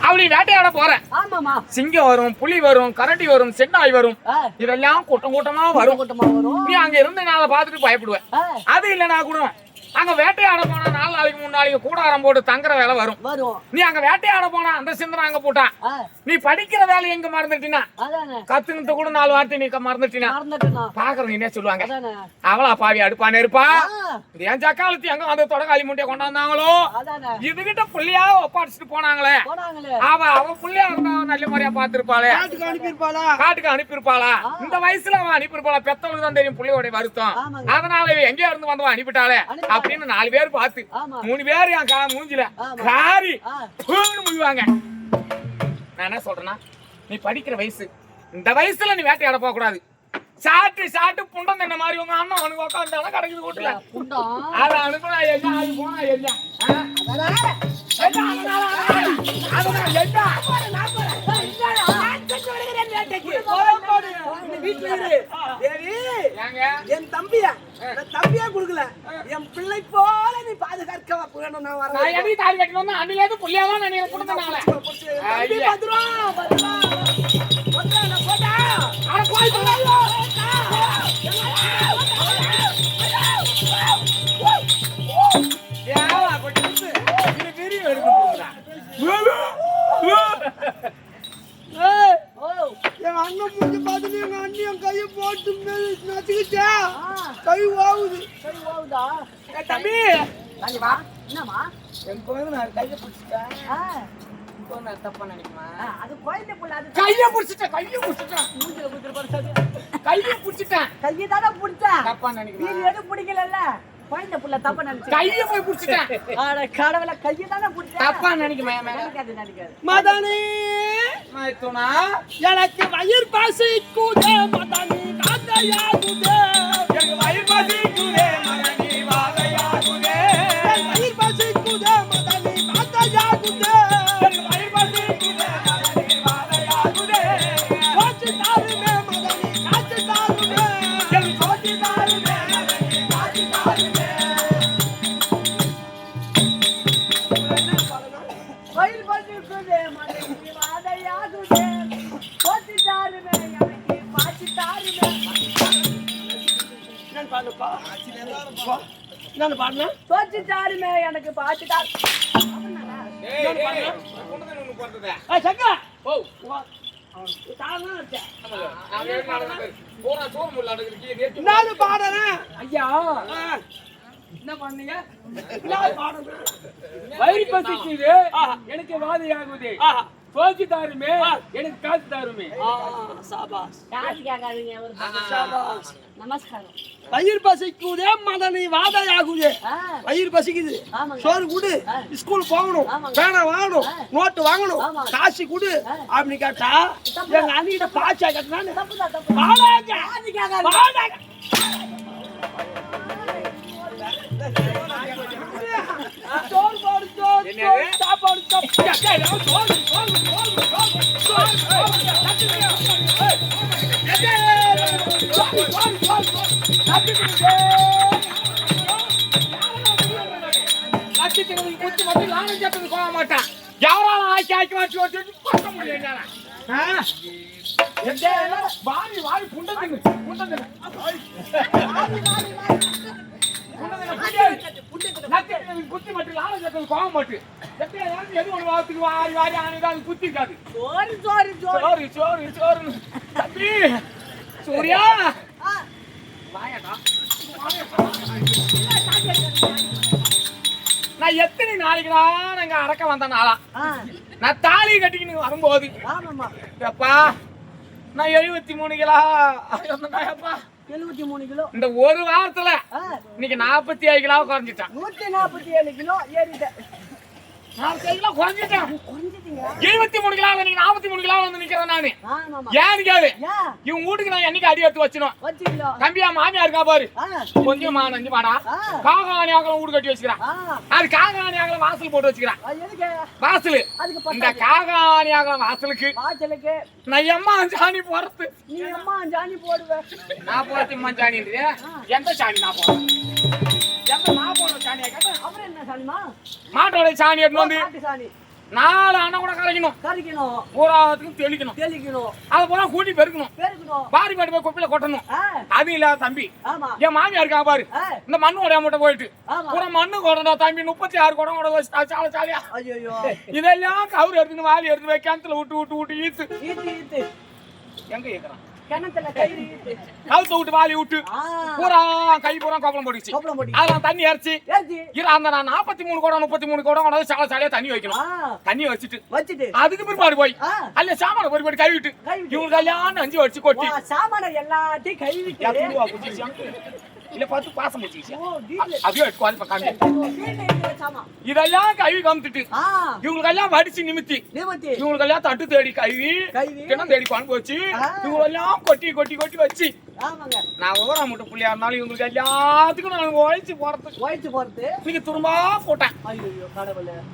அவளை வேட்டையாட போறேன். ஆமாமா. சிங்கம் வரும், புலி வரும், கரடி வரும், சென்னாய் வரும், இதெல்லாம் கூட்டம் கூட்டமா வரும். நீ அங்க இருந்து நான் பாத்துட்டு பயப்படுவேன். அது இல்லைனா கூட அங்க வேட்டையாட போனா 4 நாளைக்கு 3 நாளைக்கு கூடாரம் போட்டு தங்குற வேலை வரும். நீ அங்க வேட்டையாட போனா அந்த சிந்தனை அங்க போட்டான். நீ படிக்கிற வேலை எங்க மறந்துட்டீனா, கத்துக்கிட்டு கூட 4 வார்த்தை நீ மறந்துட்டீனா பாக்குறவங்க என்ன சொல்லுவாங்க, அவளா பாவி அடுப்பானே இருப்பா, என் சக்காலத்தி அங்க அந்த தொடக்காளி முட்டையை கொண்டாந்தாங்களோ, இதுகிட்ட புள்ளியா ஒப்பாடிச்சுட்டு போனாங்களே, அவ புள்ளியா இருந்தா நல்ல மாதிரியா பாத்துருப்பாளே, காட்டுக்கு அனுப்பியிருப்பாளா, இந்த வயசுல அவன் அனுப்பியிருப்பாளா, பெத்தவளுக்கு தான் தெரியும் புள்ளியோட வருத்தம், அதனால எங்க இருந்து வந்தவன் அனுப்பிட்டாளே அப்படின்னு 4 பேர் பார்த்து 3 பேர் என் மூஞ்சில காரி முடிவாங்க. நான் என்ன சொல்றேன்னா, நீ படிக்கிற வயசு, இந்த வயசுல நீ வேட்டையாட போக கூடாது. சாட்டு புண்டம் தண்ண மாதிரி உங்க அண்ணன் அவனுக்கு உட்காந்துட்டாலும் கிடைக்குது கூட்டல அதை அனுப்புனா என்ன அது போனா என்ன என் தம்பியா குடுக்கல, என் பிள்ளை போல நீ பாதுகாக்க வேணும். நான் வரேன். தாலி கட்டணும் அன்னிலேருந்து புள்ளியாதான் நினைக்கிறேன் கொடுத்தனால என் அண்ணன் முடிஞ்சு பார்த்துட்டு எங்க அண்ணியும் கையை போட்டு நச்சுக்கிச்சா கை ஓவுதா தம்பி என்னமா என் குழந்தை நான் கையை பிடிச்சிட்டேன். தப்பா நினைக்குமா? அது குழந்தை புள்ள, அது கையை பிடிச்சிட்டேன் கையை தானே பிடிச்சா தப்பா நினைக்கிறேன். நீ எது பிடிக்கல குழந்தை புள்ள தப்பா நினைச்சு கையை போய் பிடிச்சிட்டேன். கடவுள கையை தானே பிடிச்சா தப்பா நினைக்குமா? நினைக்காது மதனி மைத்துனா எனக்கு வயிறு பசிக்குதே மதனி வாதையாகுதே, எனக்கு வயிறு பசிக்குதே மதனி வாதையாகுதே, வயிறு பசிக்குதே மதனி வாதையாகுதே, எனக்கு வயிறு பசிக்குதே மதனி வாதையாகுதே, காட்சி தாருமே மதனி காட்சி தாருமே, எனக்கு காட்சி தாருமே மதனி காட்சி தாருமே. வயிறு பசிக்குதே மதனி வாதையாகுதே, காட்சி தாருமே எனக்கு காட்சி தாருமே. நான் பாடுனா காட்சி தாருமே எனக்கு காட்சி தாரு. சக்கா ஓ நானும் பாடுறேன் ஐயா. என்ன பண்ணீங்க? வயிறு பசிக்குது எனக்கு வாதையாகுது, சோச்சு தாருமே எனக்கு காசு தாருமே. நமஸ்காரம். வயிறு பசிக்குதே மதனி வாதையாகுதே, வயிறு பசிக்குது, சோறு குடு, ஸ்கூல் போகணும், பேனா வாங்கணும், நோட்டு வாங்கணும், காசு குடு அப்படின்னு கேட்டா எங்க அண்ணிகிட்ட பாச்சா கேட்டானு சாப்பாடு குத்தி மட்டும் நானும் கேட்டது போக மாட்டான். யாராலும் ஆக்கி வச்சு பார்க்க முடியும். வாரி புண்டதுங்க குத்தி மட்டும் நானும் கேட்டது போக மாட்டேன். எது ஒன்று வாரத்துக்கு வாரி ஆனது குத்தி இருக்காது. சோறு தம்பி சூர்யா வாயாடா. நான் எத்தனை நாளைக்குதான் நாங்க அறக்க வந்த நாளா, நான் தாலி கட்டிக்கின்னு வரும்போது எப்பா நான் 73 கிலோ அப்பா 73 கிலோ. இந்த ஒரு வாரத்துல இன்னைக்கு 45 கிலோ குறைஞ்சிட்டேன். 147 கிலோ ஏறிட்டேன். 45 கிலோ குறைஞ்சிட்டேன். 73 கிலோ நீங்க 43 கிலோ வந்து நிக்கிறேன் நானு. ஏன்னு கேளு, இவன் வீட்டுக்கு நான் என்னைக்கு அடி எடுத்து வச்சினோம். தம்பியா மாமியா இருக்கா பாரு, கொஞ்சம் நஞ்சு மாடா காகாணி ஆகலாம் வீடு கட்டி வச்சுக்கிறான். அது காகாணி ஆகலாம் வாசல் போட்டு வச்சுக்கிறான். வாசல் இந்த காகாணி ஆகலாம் வாசலுக்கு நான் எம்மா சாணி போறது. நீ அம்மா ஜானி போடுவேன். நான் போறது அம்மா சாணி எந்த சாணி நான் போறேன்? எந்த நான் போடுற சாணியா கேட்டேன். அப்புறம் என்ன சாணிமா? மாட்டோட சாணி எடுத்து வந்து 4 அண்ணன் கூட கரைக்கணும், பூராத்துக்கும் தெளிக்கணும், அதை பூரா கூட்டி பெருக்கணும், பாரி பாடி போய் குப்பையில கொட்டணும். அது இல்லாத தம்பி என் மாமியா இருக்கா பாரு, இந்த மண்ணு உடைய மட்டும் போயிட்டு பூரா மண்ணு கொடா தம்பி 36 குடம் கூட வச்சு சால சாலியா இதெல்லாம் கவுரு எடுத்துன்னு வாலி எடுத்து போய் கிணத்துல விட்டு ஈத்து எங்க ஏக்குறான் கவுத்து விட்டு வாலி விட்டு பூரா கை பூரா கோப்பலம் போட்டுச்சு. அதெல்லாம் தண்ணி இறச்சி அந்த 43 குடம் 33 குடம் கொண்டாந்து சால சாலியா தண்ணி வைக்கணும். தண்ணி வச்சுட்டு அதுக்கு பிற்பாடு போய் அல்ல சாமான ஒரு கை விட்டு இவங்க கல்யாணம் 5 வச்சு கொட்டி சாமான எல்லாத்தையும் கை விட்டு இல்ல பார்த்து பாசம் முடிச்சு அப்படியே எடுத்து காமி இதெல்லாம் கழுவி காமிட்டு இவங்களுக்கு எல்லாம் வடிச்சு நிமித்தி இவங்களுக்கு எல்லாம் தட்டு தேடி கழுவி கிணம் தேடி பணம் போச்சு இவங்க எல்லாம் கொட்டி வச்சு நான் ஊரா மட்டும் புள்ளியா இருந்தாலும் இவங்களுக்கு எல்லாத்துக்கும் நான் உழைச்சு போறது நீங்க துரும்பா போட்டேன்.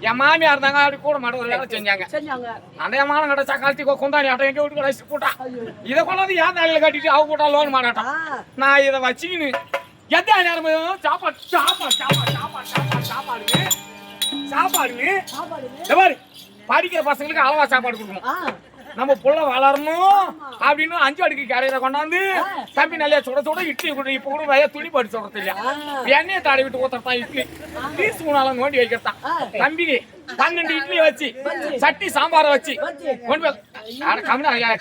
என் மாமியா இருந்தாங்க அப்படி கூட மாட்ட ஒரு வேலை செஞ்சாங்க. அந்த மான கிடைச்சா கழட்டி கொண்டாடி ஆட்டம் எங்க வீட்டு கடைசி போட்டான். இதை கொண்டாந்து ஏன் தலையில கட்டிட்டு அவ போட்டா லோன் மாட்டான். நான் இதை வச்சுக்கின்னு எந்த நேரமும் சாப்பாடு படிக்கிற பசங்களுக்கு அளவா சாப்பாடு கொடுக்கணும். நம்ம புள்ள வளரணும் அப்படின்னு 5 அடுக்கு கரையில கொண்டாந்து தம்பி நல்லா சுட இட்லி இப்ப கூட வய துணி படி சொல்றது இல்லையா எண்ணெயை தாடி விட்டு ஊத்தத்தான் இட்லி பீஸ் மூணாலும் நோண்டி வைக்கிறதான் தம்பிக்கு 12 இட்லி வச்சு சட்டி சாம்பார வச்சு கொண்டு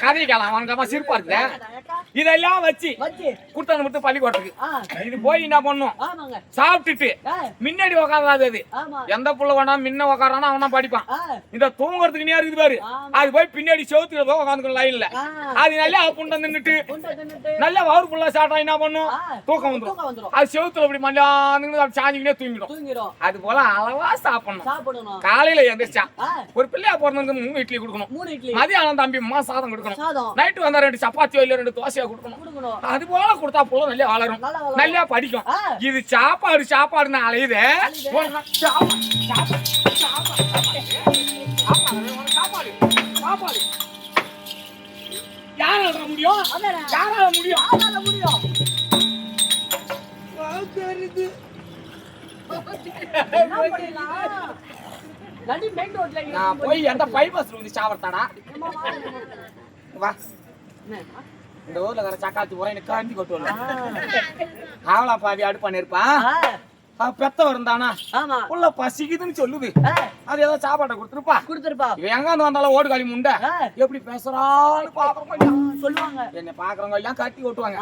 கதையை கேலாம் அவனுக்கு சிரிப்பா இருக்கு. இதெல்லாம் வச்சு குடுத்தது மட்டும் பள்ளிக்கூடத்துக்கு இது போய் என்ன பண்ணும் சாப்பிட்டுட்டு முன்னாடி உக்காராது. அது எந்த புள்ள வேணா முன்ன உக்காரானா அவனா படிப்பான். இந்த தூங்குறதுக்கு நேரம் இருக்குது பாரு அது போய் பின்னாடி செவுத்துல போய் உட்காந்துக்கணும் லைன்ல. அது நல்லா புண்டை நின்றுட்டு நல்லா வவுறு புள்ள சாப்பிட்டா என்ன பண்ணும் தூக்கம் வந்துடும். அது செவுத்துல அப்படி மல்லாந்து சாஞ்சிக்கினே தூங்கிடும். அது போல அளவா சாப்பிடணும். காலையில எந்திரிச்சா ஒரு பிள்ளையா பிறந்தவங்க 3 இட்லி கொடுக்கணும். மதியானம் தம்பி சாதம் கொடுக்கணும். நைட்டு வந்தா 2 சப்பாத்தி இல்ல 2 தோசையா கொடுக்கணும். அது போல கொடுத்தா புள்ள நல்லா வளரும் நல்லா படிக்கும். இது சாப்பாடுன்னு அலையுது யாரால முடியும் நான் போய் எந்த பைபஸ்ல வந்து சாவர்த்தாடா வா இந்த ஊர்ல வர சக்காத்தி ஊரை எனக்கு காந்தி கொட்டு ஆவலா பாவி அடுப்பா நிற்பான் பெத்த வருந்தானா உள்ள பசிக்குதுன்னு சொல்லுது. அது ஏதோ சாப்பாட்டை கொடுத்துருப்பா. இவன் எங்க வந்து வந்தாலும் ஓடு காலி முண்டை எப்படி பேசுறான்னு பாக்குறவங்க சொல்லுவாங்க. என்ன பாக்குறவங்க எல்லாம் கட்டி ஓட்டுவாங்க.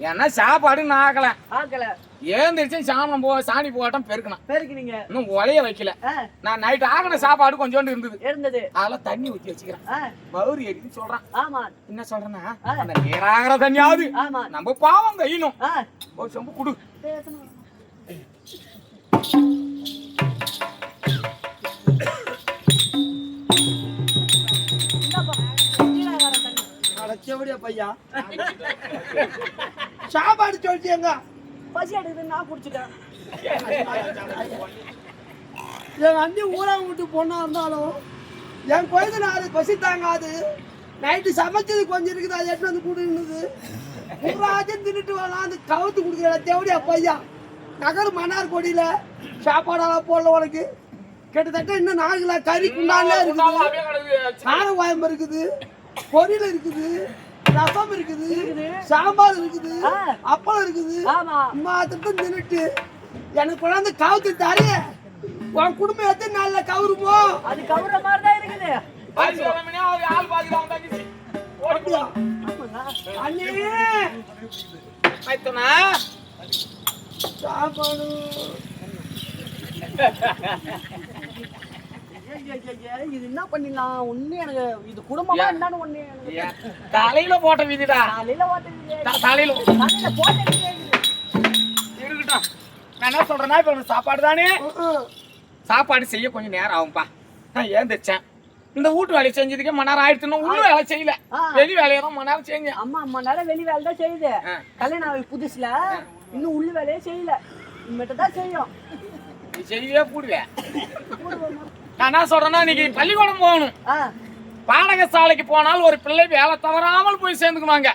ஏன்னா சாப்பாடுன்னு ஆகல ஏந்திரிச்சு சாணி போட்டம் பெருக்கினீங்க இன்னும் ஒலைய வைக்கல. நான் நைட் ஆகின சாப்பாடு கொஞ்சோண்டு இருந்தது அதெல்லாம் தண்ணி ஊத்தி வச்சுக்கிறேன். மவுரி அடின்னு சொல்றான். என்ன சொல்றேன்னா அந்த நீராகிற தண்ணியாவது நம்ம பாவம் கையணும் ஒரு சொம்பு குடு. பையா சாப்பாடு சொல்லிட்டேங்க பசி எடுக்குது நான் குடிச்சிட்டேன். என் அண்ணி ஊரா விட்டு பொண்ணா இருந்தாலும் என் குழந்தை நாலு பசி தாங்காது. நைட்டு சமைச்சது கொஞ்சம் இருக்குது அது எட்டு வந்து கூடுது ஊராச்சும் தின்னுட்டு வரலாம் அந்த கவுத்து கொடுக்குற தேவடியா பையா நகர் மன்னார் கொடியில சாப்பாடெல்லாம் போடல உனக்கு கிட்டத்தட்ட இன்னும் 4 கிலோ கறி குண்டாலே இருக்குது. சார வாயம்பு இருக்குது, பொரியல் இருக்குது, ரசம் இருக்குது, சாம்பார் இருக்குது, அப்பளம் இருக்குது. மாத்திரம் தின்னுட்டு எனக்கு கொண்டாந்து கவுத்து தாரு உன் குடும்பம் எத்தனை நாள்ல கவுருமோ அது கவுற மாதிரி தான் இருக்குது. சாப்பாடு இது என்ன பண்ணிடலாம் ஒண்ணு எனக்கு இது குடும்பமா என்னன்னு ஒண்ணு தலையில போட்ட விதிடா. தலையில போட்ட இருக்கட்டும். நான் என்ன சொல்றேன்னா இப்ப சாப்பாடு தானே சாப்பாடு செய்ய கொஞ்சம் நேரம் ஆகும்பா. நான் ஏந்திரிச்சேன் இந்த வீட்டு வேலையை செஞ்சதுக்கே மணி நேரம் ஆயிடுச்சுன்னா உள்ள வேலை செய்யல வெளி வேலையை தான் மணி நேரம் செஞ்சேன். அம்மா மணி நேரம் வெளி வேலை தான் செய்யுது. கல்யாணம் ஆகி புதுசுல இன்னும் உள்ள வேலையே செய்யல இனிமேட்டு தான் செய்யும். நீ செய்யவே போடுவேன். நான் என்ன சொல்றேன்னா இன்னைக்கு பள்ளிக்கூடம் போகணும். பாடகசாலைக்கு போனால் ஒரு பிள்ளை வேலை தவறாமல் போய் சேர்ந்துக்குவாங்க.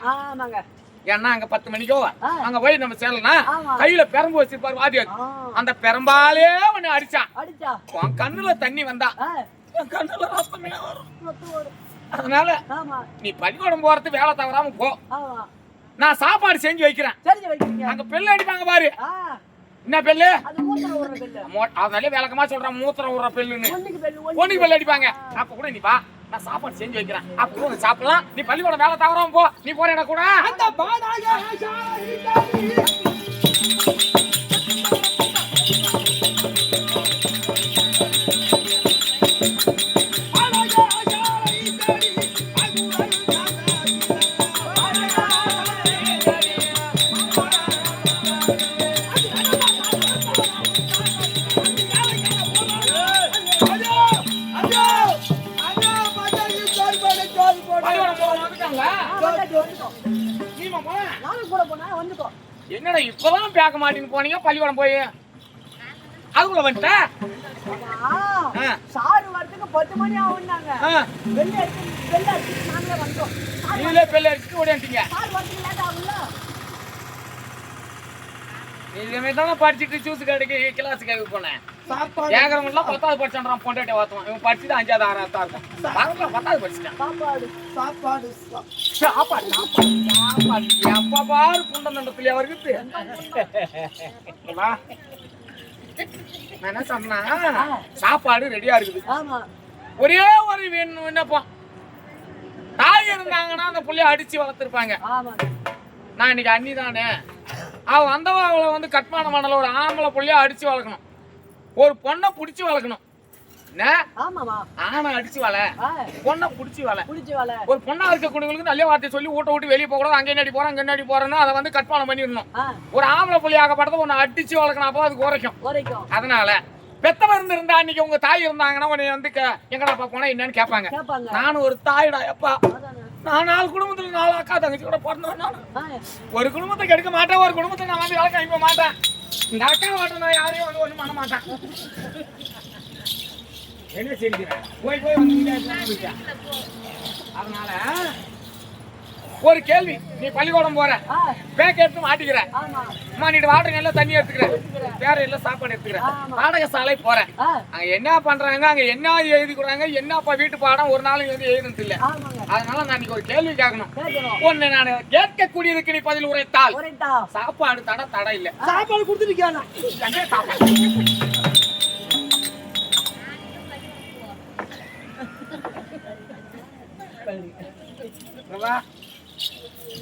ஏன்னா அங்க 10 மணிக்கோ அங்க போய் நம்ம சேரலனா கையில பெரம்பு வச்சிருப்பாரு வாத்தியார். அந்த பெரம்பாலே ஒண்ணு அடிச்சா உன் கண்ணுல தண்ணி வந்தா என் கண்ணுல ரத்தமே வரும். ரத்தம் வரும். அதனால ஆமா நீ பள்ளிக்கூடம் போறது வேலை தவறாம போ. ஆமா நான் சாப்பாடு செஞ்சு வைக்கிறேன். செஞ்சு வைக்கிறீங்க. அங்க பெல்லு அடிப்பாங்க பாரு. ஆ என்ன பெல்லு? அது மூத்திரம் ஊற பெல்லு. அதனால விளக்கமா சொல்றேன், மூத்திரம் ஊற பெல்லுன்னு. ஒண்ணுக்கு பெல்லு ஒண்ணுக்கு பெல்லு அடிப்பாங்க. அப்ப கூட நீ வா, நான் சாப்பாடு செஞ்சு வைக்கிறேன். அப்ப கூட சாப்பிடலாம். நீ பள்ளிக்கூடம் வேலை தவறாம போ. நீ போறேன்னா கூட அந்த பாடாக பள்ளிக்கூடம் போக வந்துட்டாங்களா? வந்துட்டோம். நீமா போன? நானும் கூட போனா வந்துட்டோம். என்னடா இப்பதான் பேக்க மாட்டின்னு போனீங்க பள்ளிக்கூடம் போய் அதுக்குள்ள வந்துட்ட? ஆமா சாரு வரதுக்கு 10 மணி ஆகும்னாங்க. வெள்ள அடிச்சு நாங்களே வந்துட்டோம். நீங்களே பெல்லு அடிச்சுட்டு ஓடிட்டீங்க. சார் வரதுக்கு லேட் ஆகும்ல. இதுமே தானே படிச்சுட்டு ஜூஸ் கடைக்கு கிளாஸ் கேட்க போனேன். சாப்பாடு கேட்கறவங்களாம் 10வது படிச்சான் பொண்டாட்டி வாத்துவான். இவன் படிச்சுட்டு 5வது 6வது தான் இருக்கான். 10வது படிச்சுட்டான். சாப்பாடு சாப்பாடு சாப்பாடு எப்ப பாரு குண்டந்தண்டத்துல அவருக்கு நான் என்ன சொன்னா சாப்பாடு ரெடியா இருக்குது. ஆமா ஒரே ஒரு விண்ணப்பம், தாய் இருந்தாங்கன்னா அந்த புள்ளைய அடிச்சு வளர்த்துருப்பாங்க. ஆமா நான் இன்னைக்கு அண்ணி தானே, அவ வந்தவ அவளை வந்து கட்மான மணல ஒரு ஆம்பளை புள்ளைய அடிச்சு வளர்க்கணும், ஒரு பொண்ணை புடிச்சு வளர்க்கணும். என்ன ஆமாமா ஆனா அடிச்சு வள, பொண்ணை புடிச்சு வள. புடிச்சு வள. ஒரு பொண்ணா இருக்கக்கூடியவங்களுக்கு நல்ல வார்த்தை சொல்லி ஊட்ட விட்டு வெளியே போக கூடாது. அங்கே என்னடி போறோம் அங்க என்னடி போறோம்னு அதை வந்து கட்மானம் பண்ணிடணும். ஒரு ஆம்பளை புள்ளி ஆகப்பட்டதை ஒன்னு அடிச்சு வளர்க்கணும், அப்போ அது குறைக்கும். அதனால பெத்தவர் இருந்தா அன்னைக்கு உங்க தாய் இருந்தாங்கன்னா உன்னை வந்து எங்கடாப்பா போனா என்னன்னு கேட்பாங்க. நானும் ஒரு தாயிடா எப்பா, நான் 4 குடும்பத்துல 4 அக்கா தங்கச்சி கூட பிறந்தவன். நான் ஒரு குடும்பத்தை கெடுக்க மாட்டேன், ஒரு குடும்பத்தை நான் வந்து வேலை அனுப்ப மாட்டேன். இந்த அக்கா வாட்டம் நான் யாரையும் வந்து ஒண்ணும் பண்ண மாட்டேன். என்ன செஞ்சுறேன் போய் வந்து அதனால ஒரு கேள்வி, நீ பள்ளிக்கூடம் போற, பேக் எடுத்து மாட்டிக்கிற, அம்மா நீ வாட்டர் நல்லா தண்ணி எடுத்துக்கிற, வேற எல்லாம் சாப்பாடு எடுத்துக்கிற, நாடக சாலை போற, அங்க என்ன பண்றாங்க, அங்க என்ன எழுதி கொடுறாங்க, என்னப்பா வீட்டு பாடம் ஒரு நாள் வந்து எழுதுனது இல்ல. அதனால நான் நீ ஒரு கேள்வி கேட்கணும். ஒண்ணு நான் கேட்கக்கூடிய இருக்கு, நீ பதில் உரைத்தால் சாப்பாடு தடை இல்ல. சாப்பாடு கொடுத்துருக்கியா?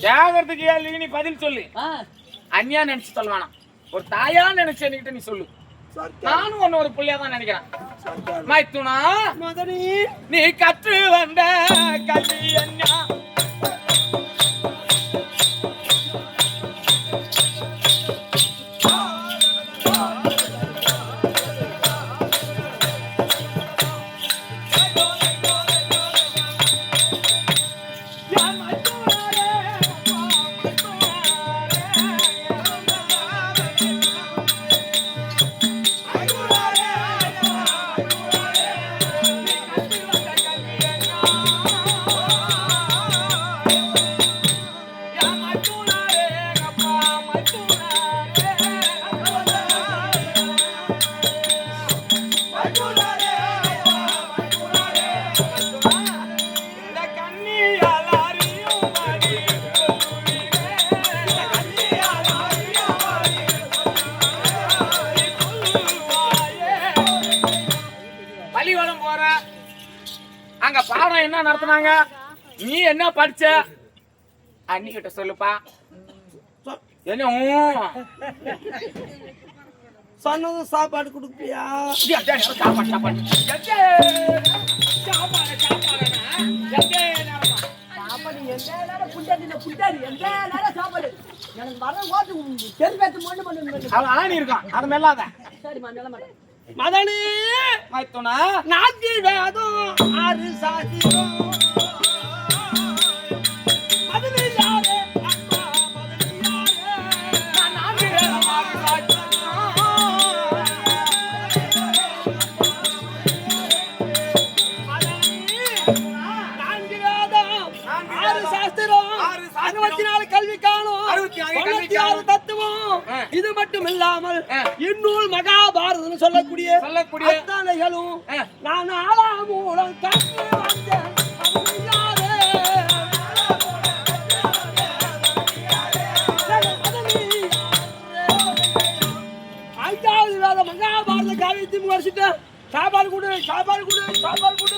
கேட்கறதுக்கு கேள்வி நீ பதில் சொல்லு. அண்ணியா நினைச்சு சொல்லுவானா, ஒரு தாயா நினைச்சு நீ சொல்லு. நானும் ஒன்னு ஒரு புள்ளையா தான் நினைக்கிறேன். மைத்துனா நீ கற்று வந்த கல்வி அண்ணா அங்க பாடம் என்ன நடத்துனாங்க, நீ என்ன படிச்ச அண்ணி கிட்ட சொல்லுப்பா. என்ன சொன்னது சாப்பாடு கொடுப்பியா? சாப்பாடு ஆணி இருக்கான், அது மேலாத மதனி மைத்துனா நான்கு வேதம் 6 சாஸ்திரம் 64 கல்வி காணும் 64 கல்வி 96 தத்துவம் இது மட்டும் இல்லாமல் இந்நூல் மகாபாரதம் சொல்லக்கூடிய அத்தனைகளும் நான் ஆளாமூலம் கற்று வந்தேன் மகாபாரத காவியத்தையும் வருஷம் சாப்பாடு கொடு சாப்பாடு கொடு சாப்பாடு கொடு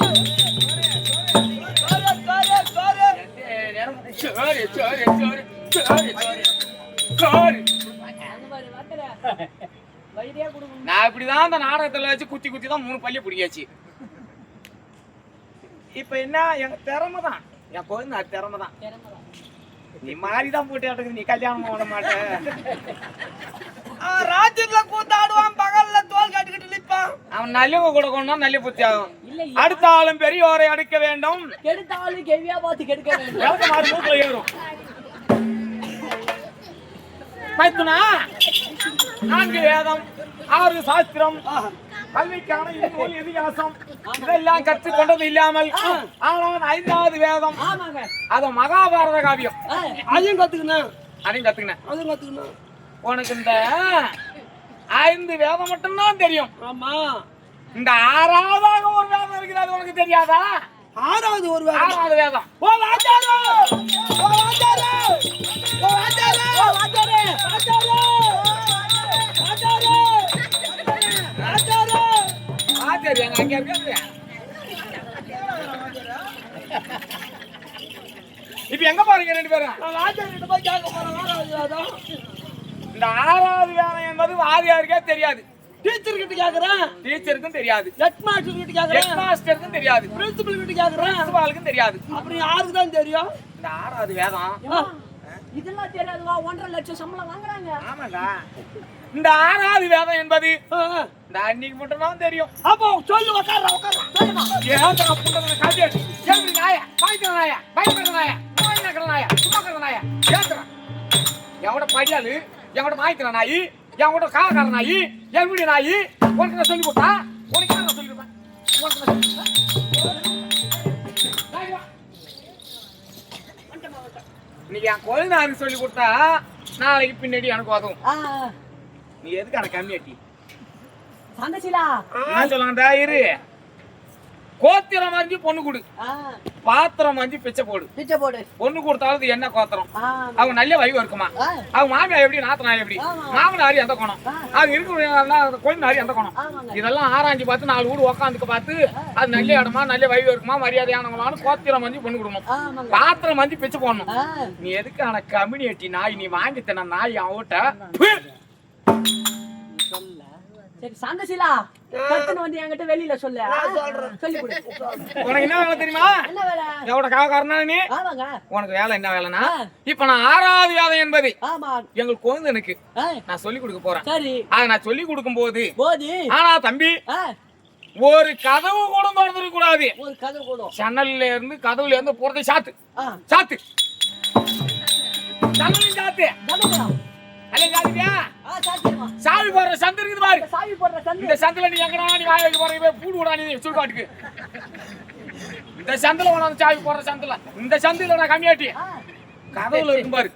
நான் இப்படிதான் அந்த நாடகத்துல வச்சு குத்தி குத்தி தான் 3 பள்ளி பிடிக்காச்சு. இப்ப என்ன எங்க திறமை தான், என் கோயில் திறமை தான். நீ மாறிதான் போட்டு நீ கல்யாணம் பண்ண மாட்டேன். ராத்திரில கூத்தாடுவான், பகல்ல தோல் கட்டிக்கிட்டு நிற்பான். அவன் நல்லவங்க கூட கொண்டா நல்ல புத்தி ஆகும். அடுத்த ஆளும் பெரியோரை அடுக்க வேண்டும், கெடுத்தாலும் கெவியா பார்த்து கெடுக்க வேண்டும். ஏறும் மைத்துனா 4 வேதம் 6 சாஸ்திரம் கல்விக்கான இந்நூல் இதிகாசம் இதெல்லாம் கற்றுக்கொண்டது இல்லாமல் ஆனால் 5வது வேதம் அது மகாபாரத காவியம் அதையும் கத்துக்கணும் அதையும் கத்துக்கணும். உனக்கு இந்த 5 வேதம் மட்டும்தான் தெரியும். ஆமா, இந்த 6வது ஒரு வேதம் இருக்குது, அது உனக்கு தெரியாதா? 6வது ஒரு வேதம். 6வது வேதம் ஓ வாஜாரோ ஓ வாஜாரோ ஓ வாஜாரோ ஓ வாஜாரோ வாஜாரோ வாஜாரோ வாஜாரோ ஆச்சரிய அங்க இருக்காது. இப்ப எங்க பாருங்க 2 பேரும்? நான் வாஜாரிட்ட போய் கேட்க போறேன். 6வது வேதம். இந்த 6வது வேதம் என்பது வாதியாருக்கே தெரியாது. டீச்சர் கிட்ட கேக்குறேன், டீச்சருக்கும் தெரியாது. ஹெட் மாஸ்டர் கிட்ட கேக்குறேன், ஹெட் மாஸ்டருக்கும் தெரியாது. பிரின்சிபல் கிட்ட கேக்குறேன், பிரின்சிபாலுக்கும் தெரியாது. அப்புறம் யாருக்கு தான் தெரியும்? இந்த 6வது வேதம் இதெல்லாம் தெரியாதுவா, 1.5 லட்சம் சம்பளம் வாங்குறாங்க. ஆமாடா. இந்த 6வது வேதம் என்பது இந்த அன்னைக்கு மட்டும் தான் தெரியும். அப்போ சொல்லு, உட்கார்றா சொல்லுமா ஏன் புண்டன காட்டி எப்படி நாயா பாய்க்கிற நாயா பயப்படுற நாயா நோய்க்கிற நாயா சும்மாக்கிற நாயா ஏத்துற எவட படியாளு எவட மாய்க்கிற நாயி எவட காலக்கார நாயி எப்படி நாயி உனக்கு நான் சொல்லி போட்டா உனக்கு நான் சொல்லிருப்பேன். நீ என் குழந்தைக்கு சொல்லி கொடுத்தா நாளைக்கு பின்னாடி எனக்கு உதவும். நீ எதுக்கு எனக்கு கம்மியாட்டி சந்தசிலா என்ன சொல்லுங்கடா இரு. கோத்திரம் வாங்கி பொண்ணு கொடு, பாத்திரம் வாங்கி பிச்சை போடு. பிச்சை போடு. பொண்ணு கொடுத்தாலும் இது என்ன கோத்திரம்? அவங்க நல்ல வைவம் இருக்குமா? அவங்க மாமியா எப்படி, நாத்தனார் எப்படி, மாமனாரி எந்த கோணம், அது இருக்கு கோயில்நாரி எந்த கோணம், இதெல்லாம் ஆராய்ச்சி பார்த்து 4 வீடு உக்காந்துக்க பார்த்து அது நல்ல இடமா நல்ல வைவம் இருக்குமா மரியாதையானவங்களான்னு கோத்திரம் வாங்கி பொண்ணு கொடுக்கணும், பாத்திரம் வாங்கி பிச்சை போடணும். நீ எதுக்கு எனக்கு கம்யூனிட்டி நாய், நீ வாங்கி தன நாய் அவட்ட சரி சந்தசிலா கத்துன வந்து என்கிட்ட வெளியில சொல்லு. சொல்லி கொடு. உனக்கு என்ன வேலை தெரியுமா? என்ன வேலை? எவ்வளவு காவக்காரனா நீ? ஆமாங்க. உனக்கு வேலை என்ன வேலைனா, இப்ப நான் 6வது வேதம் என்பது ஆமா எங்களுக்கு கோவிந்தனுக்கு நான் சொல்லி கொடுக்க போறேன். சரி. அத நான் சொல்லி கொடுக்கும் போது போதி ஆனா தம்பி ஒரு கதவு கூட திறந்துட கூடாது. ஒரு கதவு கூட ஜன்னல்ல இருந்து கதவுல இருந்து போறதை சாத்து சாத்து ஜன்னலையும் சாத்து. அல்ல சாத்தியா? சாவி போடுற சந்து இருக்குது பாரு. சாவி போடுற சந்து. இந்த சந்துல நீ எங்கடா நீ வாய் வைக்க போறீங்க பூடு விடா நீ சுடுகாட்டுக்கு. இந்த சந்துல உனக்கு சாவி போடுற சந்துல இந்த சந்துல நான் கம்மியாட்டி கதவுல இருக்கும் பாரு.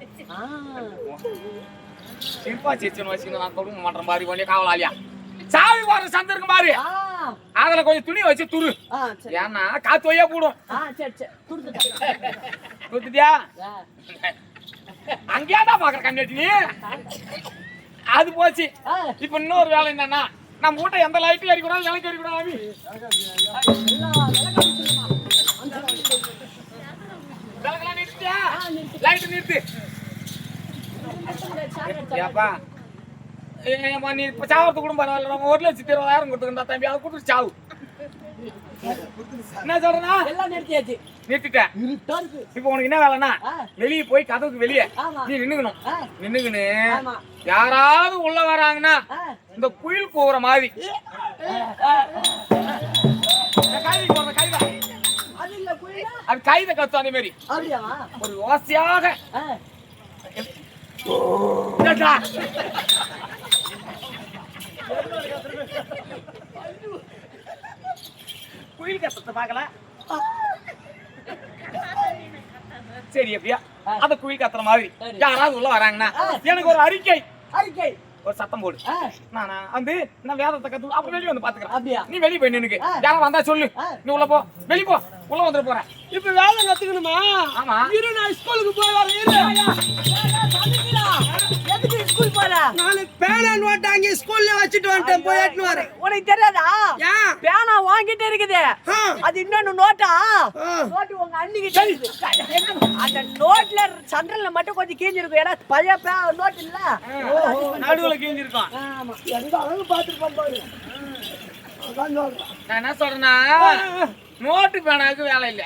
சிற்பா சிச்சன் வச்சு நான் கொடுக்க மாட்டேன் பாரு. கொஞ்சம் காவலாளியா சாவி போடுற சந்து இருக்கும் பாரு. அதுல கொஞ்சம் துணி வச்சு துரு. ஏன்னா காத்து வையா கூடும். சரி சரி கொடுத்துட்டியா? அங்கேயாதான் பாக்குற கம்மியாட்டி நீ. அது போச்சு. இப்ப இன்னொரு வேலை என்னன்னா, நம்ம வீட்டை எந்த லைட்டும் எரிக்கூடாது, விளக்கு எரிக்கூடாது. விளக்கெல்லாம் நிறுத்தியா? லைட் நிறுத்து. ஏப்பா நீ இப்ப சாவத்து கூட பரவாயில்ல, 1,20,000 கொடுத்துக்கிட்டா தம்பி, அதை கொடுத்துட்டு சாவு. என்ன சொல்றா? எல்லாம் நிறுத்தியாச்சு. நிறுத்திட்டேன். இப்ப உனக்கு என்ன வேலைன்னா, வெளியே போய் கதவுக்கு வெளியே நீ நின்னுக்கணும். நின்னுக்குன்னு யாராவது உள்ள வராங்கன்னா இந்த குயில் கூவுற மாதிரி அது கைத கத்து அந்த மாதிரி ஒரு ஓசையாக குயில் கத்தத்தை பார்க்கல. சரி அப்படியா அத குயில் கத்துற மாதிரி யாராவது உள்ள வராங்கன்னா எனக்கு ஒரு அறிக்கை ஒரு சத்தம் போடு. நான் வேதத்தை கத்து அப்புறம் வெளியே வந்து பாத்துக்கிறேன். நீ வெளியே போய் நின்னுக்கு யாரும் வந்தா சொல்லு. நீ உள்ள போ, வெளியே போ, உள்ள வந்துட்டு போறேன். இப்ப வேலை கத்துக்கணுமா? ஆமா. இரு, நான் ஸ்கூலுக்கு போய் நாளைக்கு பேனா நோட்டு அங்கே ஸ்கூல்ல வச்சுட்டு வந்துட்டேன், போய் எடுத்துட்டு வரேன். உனக்கு தெரியாதா? பேனா வாங்கிட்டே இருக்குது. அது இன்னொன்னு நோட்டா? நோட்டு உங்க அன்னிக்கு தெரியுது. அந்த நோட்ல சந்திரன்ல மட்டும் கொஞ்சம் கீஞ்சிருக்கும். ஏன்னா பழைய நோட்டு இல்ல, நடுவுல கீஞ்சிருக்கும். ஆமா, எந்த அளவு பாத்துருப்போம் பாரு. நான் என்ன சொல்றேன்னா, நோட்டு பேனாக்கு வேலை இல்ல.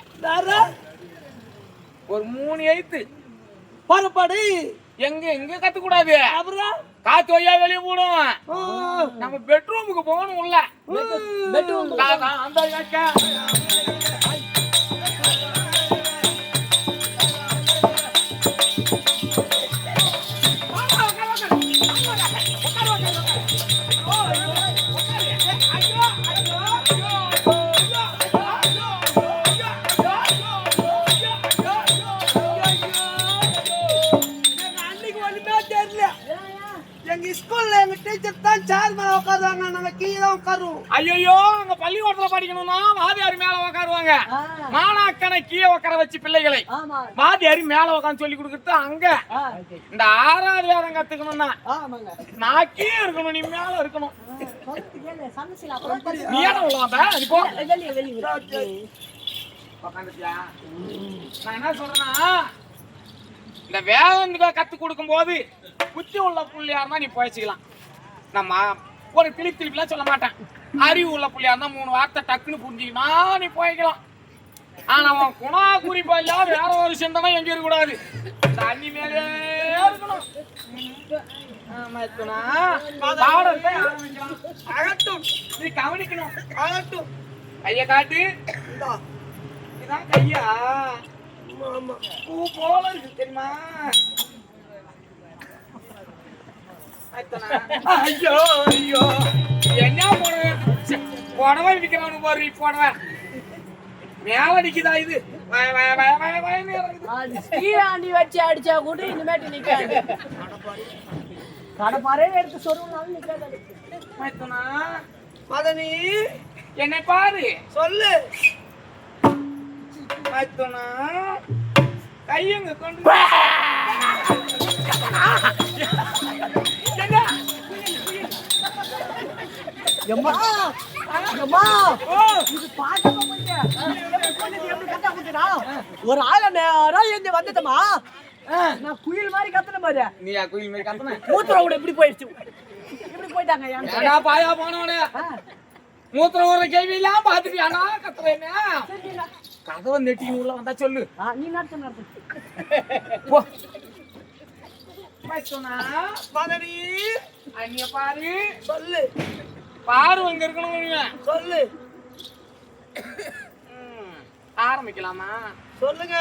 ஒரு 3 எழுத்து பரப்பாடு எங்க கத்து கூடாது. அப்புறம் காத்து வையா வெளியே போடும். நம்ம பெட்ரூமுக்கு போகணும். உள்ள பெட்ரூம் அந்த எங்க ஸ்கூல்ல எங்க டீச்சர் தான் சேர் மேல உட்காருவாங்க, நாங்க கீழே உட்காருவோம். ஐயோ, அங்க பள்ளிக்கூடத்துல படிக்கணும்னா வாதியாரி மேல உட்காருவாங்க. மாணாக்கனை கீழே உட்கார வச்சு பிள்ளைகளை வாதியாரி மேல உட்காந்து சொல்லி கொடுக்கறது அங்க. இந்த 6வது வேதம் கத்துக்கணும்னா நான் கீழே இருக்கணும், நீ மேல இருக்கணும். நீ ஏன் உள்ள வந்த? நான் என்ன சொல்றேன்னா, இந்த வேதம் கத்து கொடுக்கும் போது புத்தி உள்ள புள்ளியா இருந்தா நீ போயிச்சுக்கலாம். நம்ம ஒரு திருப்பிலாம் சொல்ல மாட்டேன். அறிவு உள்ள புள்ளியா இருந்தா 3 வார்த்தை டக்குன்னு புரிஞ்சுக்கினா நீ போய்க்கலாம். ஆனா அவன் குணா குறிப்பா இல்ல வேற ஒரு சிந்தனை எங்க இருக்க கூடாது, தண்ணி மேலே இருக்கணும். அகட்டும், நீ கவனிக்கணும். அகட்டும், கைய காட்டு. இதான் கையா பூ போல இருக்கு தெரியுமா? ஐயோ ஐயோ, என்ன புடவை விற்கிறவனு பாரு, புடவை மேல அடிக்குதா இது? ஸ்ரீராண்டி வச்சு அடிச்சா கூட இனிமேட்டு நிக்காது. கடப்பாரே எடுத்து சொல்லுவாங்க நிக்காது. மதனி, என்னை பாரு, சொல்லு. கையங்க கொண்டு ஒரு ஆள நேரம் இருந்து வந்துட்டமா, நான் குயில் மாதிரி கத்துன பாரு. நீ குயில் மாதிரி கத்துன? மூத்திரம் கூட இப்படி போயிடுச்சு, இப்படி போயிட்டாங்க. ஏடா பாயா போனவனே, மூத்திரம் ஒரு கேள்வி எல்லாம் பாத்துட்டியானா கத்துறேன்னா? கதவை நெட்டி உள்ள வந்தா சொல்லு. நீ நடத்து போ. மதனி, அண்ணிய பாரு, சொல்லு. பாரு எங்க இருக்கணும் சொல்லு. ஆரம்பிக்கலாமா? சொல்லுங்க.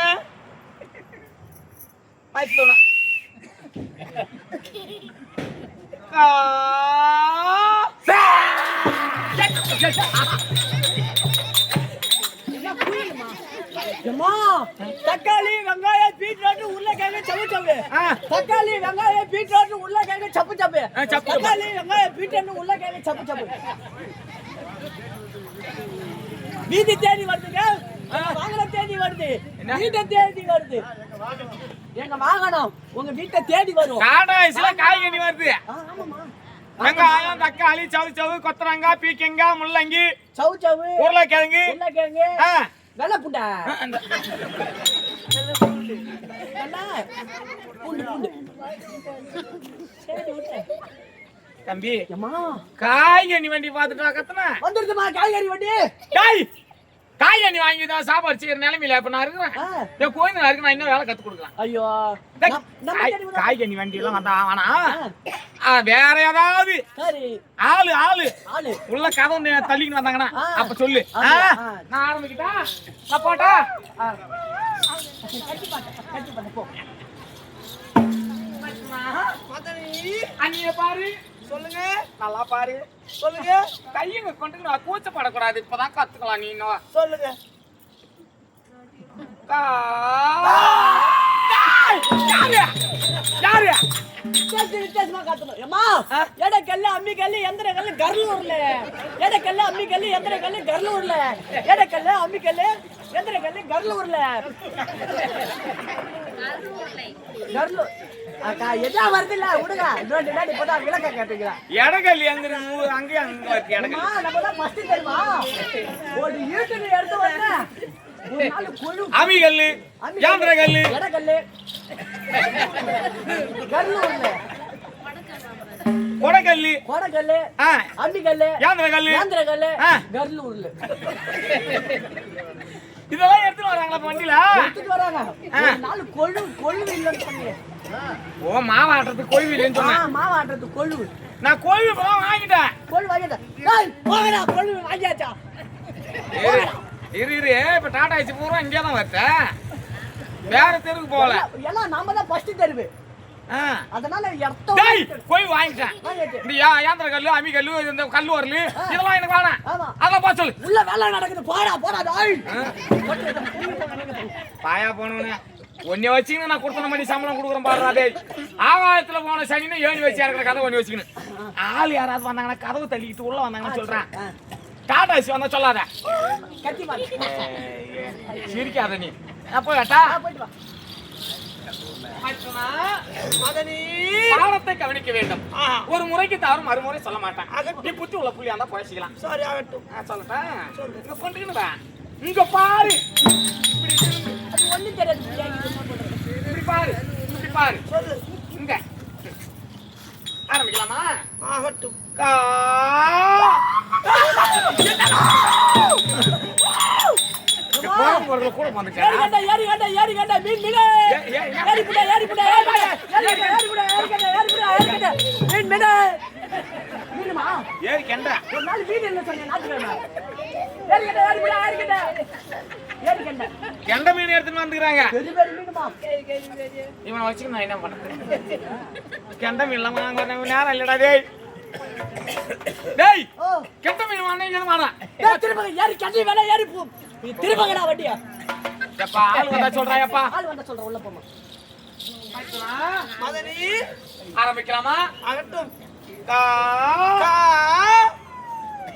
தக்காளி வெங்காயம் பீட்ரூட் உருளைக்கிழங்கு சப்பு சப்பு. தக்காளி வெங்காயம் பீட்ரூட் உருளைக்கிழங்கு சப்பு சப்பு. தக்காளி வெங்காயம் பீட்ரூட் உருளைக்கிழங்கு சப்பு சப்பு. வீதி தேடி வருதுங்க, வாகன தேடி வருது, வீட்டை தேடி வருது. எங்க வாகனம் உங்க வீட்டை தேடி வரும். காய்கறி வருது. வெங்காயம், தக்காளி, சவு கொத்தரங்காய், பீக்கங்காய், முள்ளங்கி, சவு உருளைக்கிழங்கு, வெள்ளை புண்டை, தம்பி காய்கறி வண்டி பாத்துட்டா கத்தன வந்துருதுமா. காய்கறி வண்டி காய்கறி வாங்கிதான் சாப்பாடு செய்யற நிலைமையில இப்ப நான் இருக்கிறேன். கோயில இருக்கு, நான் இன்னும் வேலை கத்து கொடுக்கலாம். ஐயோ, காய்கறி வண்டி எல்லாம் வந்தா ஆனா வேற ஏதாவது ஆளு உள்ள கதவு தள்ளின்னு வந்தாங்கன்னா அப்ப சொல்லு. நான் ஆரம்பிக்கிட்டா நான் போட்டா அண்ணிய பாரு, சொல்லுங்க. நல்லா பாரு, சொல்லுங்க. கையங்க கொண்டு நான் கூச்சப்படக்கூடாது, இப்பதான் கத்துக்கலாம். நீ இன்னும் சொல்லுங்க. வித்தியாசமா காட்டணும். ஏம்மா, எடை கல்லு, அம்மி கல்லு, எந்திர கல்லு, கர்லூர்ல. எடை கல்லு, அம்மி கல்லு, எந்திர கல்லு, கர்லூர்ல. எடை கல்லு, அம்மி கல்லு, எந்திர கல்லு, கர்லூர்ல. கர்லூர். அக்கா, எதா வருதுல்ல, விடுங்க. இன்னொரு நாள் இப்பதான் விளக்க கேட்டீங்களா? எடகல்லி அங்க அங்கே அங்க இருக்கு எடகல்லி. அம்மா, நம்ம தான் ஃபர்ஸ்ட் தெரியுமா? ஒரு ஈட்டுல எடுத்து வந்து ஒரு நாள் கொழு. அம்மி கல்லு, யாந்திர கல்லு, எடை கல்லு, கர்லூர்ல. கொடகல்லு, கோடக்கல்லு, ஆ, அம்மி கல்லு, யாந்திர கல்லு, யாந்திர கல்லு, ஆ. கர்லூர்ல. இதெல்லாம் எடுத்துட்டு வராங்களா வண்டியில? எடுத்துட்டு வராங்க. ஒரு நாள் கொழுவு இல்லைன்னு சொன்னீங்க. ஓ, மாவாட்டுறதுக்கு கொழுவு இல்லைன்னு சொன்னேன். மாவாட்டுறது கொழுவு. நான் கொழுவு இப்பதான் வாங்கிட்டேன். கொழுவு வாங்கிட்டேன். டேய், போங்கடா, கொழுவு வாங்கியாச்சா? இரு இப்ப டாடா ஏசி பூரா இங்கே தான் வருத்த, வேற தெருக்கு போகல. எல்லாம் நாம தான் ஃபர்ஸ்ட் தெரிவு. அதனால எர்த்தம் டேய், கொழுவு வாங்கிட்டேன். வாங்கியாச்சு. இந்த யாந்திர கல்லு, அம்மி கல்லு, இந்த கல்லு வரலு இதெல்லாம் எனக்கு வேணாம். ஆமா. அதெல்லாம் பா சொல்லு. உள்ள வேலை நடக்குது. போடா டேய். பாயா போனவனே ஒன்னே வச்சுக்கின்னு நான் கொடுத்தன மணி சம்பளம் கொடுக்குறேன் பாடுறா. டேய், ஆகாயத்துல போன சனின்னு ஏணி வச்சு இருக்கிற கதை ஒண்ணு வச்சுக்கணும். ஆள் யாராவது வந்தாங்கன்னா கதவு தள்ளிக்கிட்டு உள்ள வந்தாங்கன்னு சொல்றேன். டாடா ஏசி வந்தா சொல்லாத, கத்தி மாத்தி. சிரிக்காத நீ. அப்போ கேட்டா போயிட்டு வா. மதனி பாடத்தை கவனிக்க வேண்டும். ஒரு முறைக்கு தவறு மறுமுறை சொல்ல மாட்டேன். நீ புத்தி உள்ள புள்ளியா இருந்தா பழச்சிக்கலாம். சரி ஆகட்டும். சொல்லட்டா? இங்க கொண்டுக்கினுடா. இங்க பாரு, அது ஒண்ணும் தெரியாது. பிரியாணி சும்மா போடுறது. இப்படி பாரு, இப்படி பாரு. சொல்லு. இங்க ஆரம்பிக்கலாமா? ஆகட்டும். கா கூட வந்துட்டேன். ஏறி கட்ட மீன் மீன். ஏறி புடா மீன் மீன். மீனுமா? ஏறி கெண்ட ஒரு நாள் மீன் இல்ல சொன்னேன் நாட்டுக்கிழமை. ஏறி கட்ட. கெண்ட மீன் எடுத்துட்டு வந்துக்கிறாங்க. பெரிய மீனுமா? இவனை வச்சுக்க நான் என்ன பண்றது? கெண்ட மீன் இல்லாம நேரம் இல்லடா. டேய் ஓ, கெண்ட மீன் வாங்க. திரும்ப ஏறி கட்டி வேணா ஏறி போ. நீ திரும்பங்கடா வண்டியா. எப்பா ஆள் வந்தா சொல்றாயப்பா. ஆள் வந்தா சொல்றேன், உள்ள போமா. மதனி ஆரம்பிக்கலாமா? ஆகட்டும். கா கா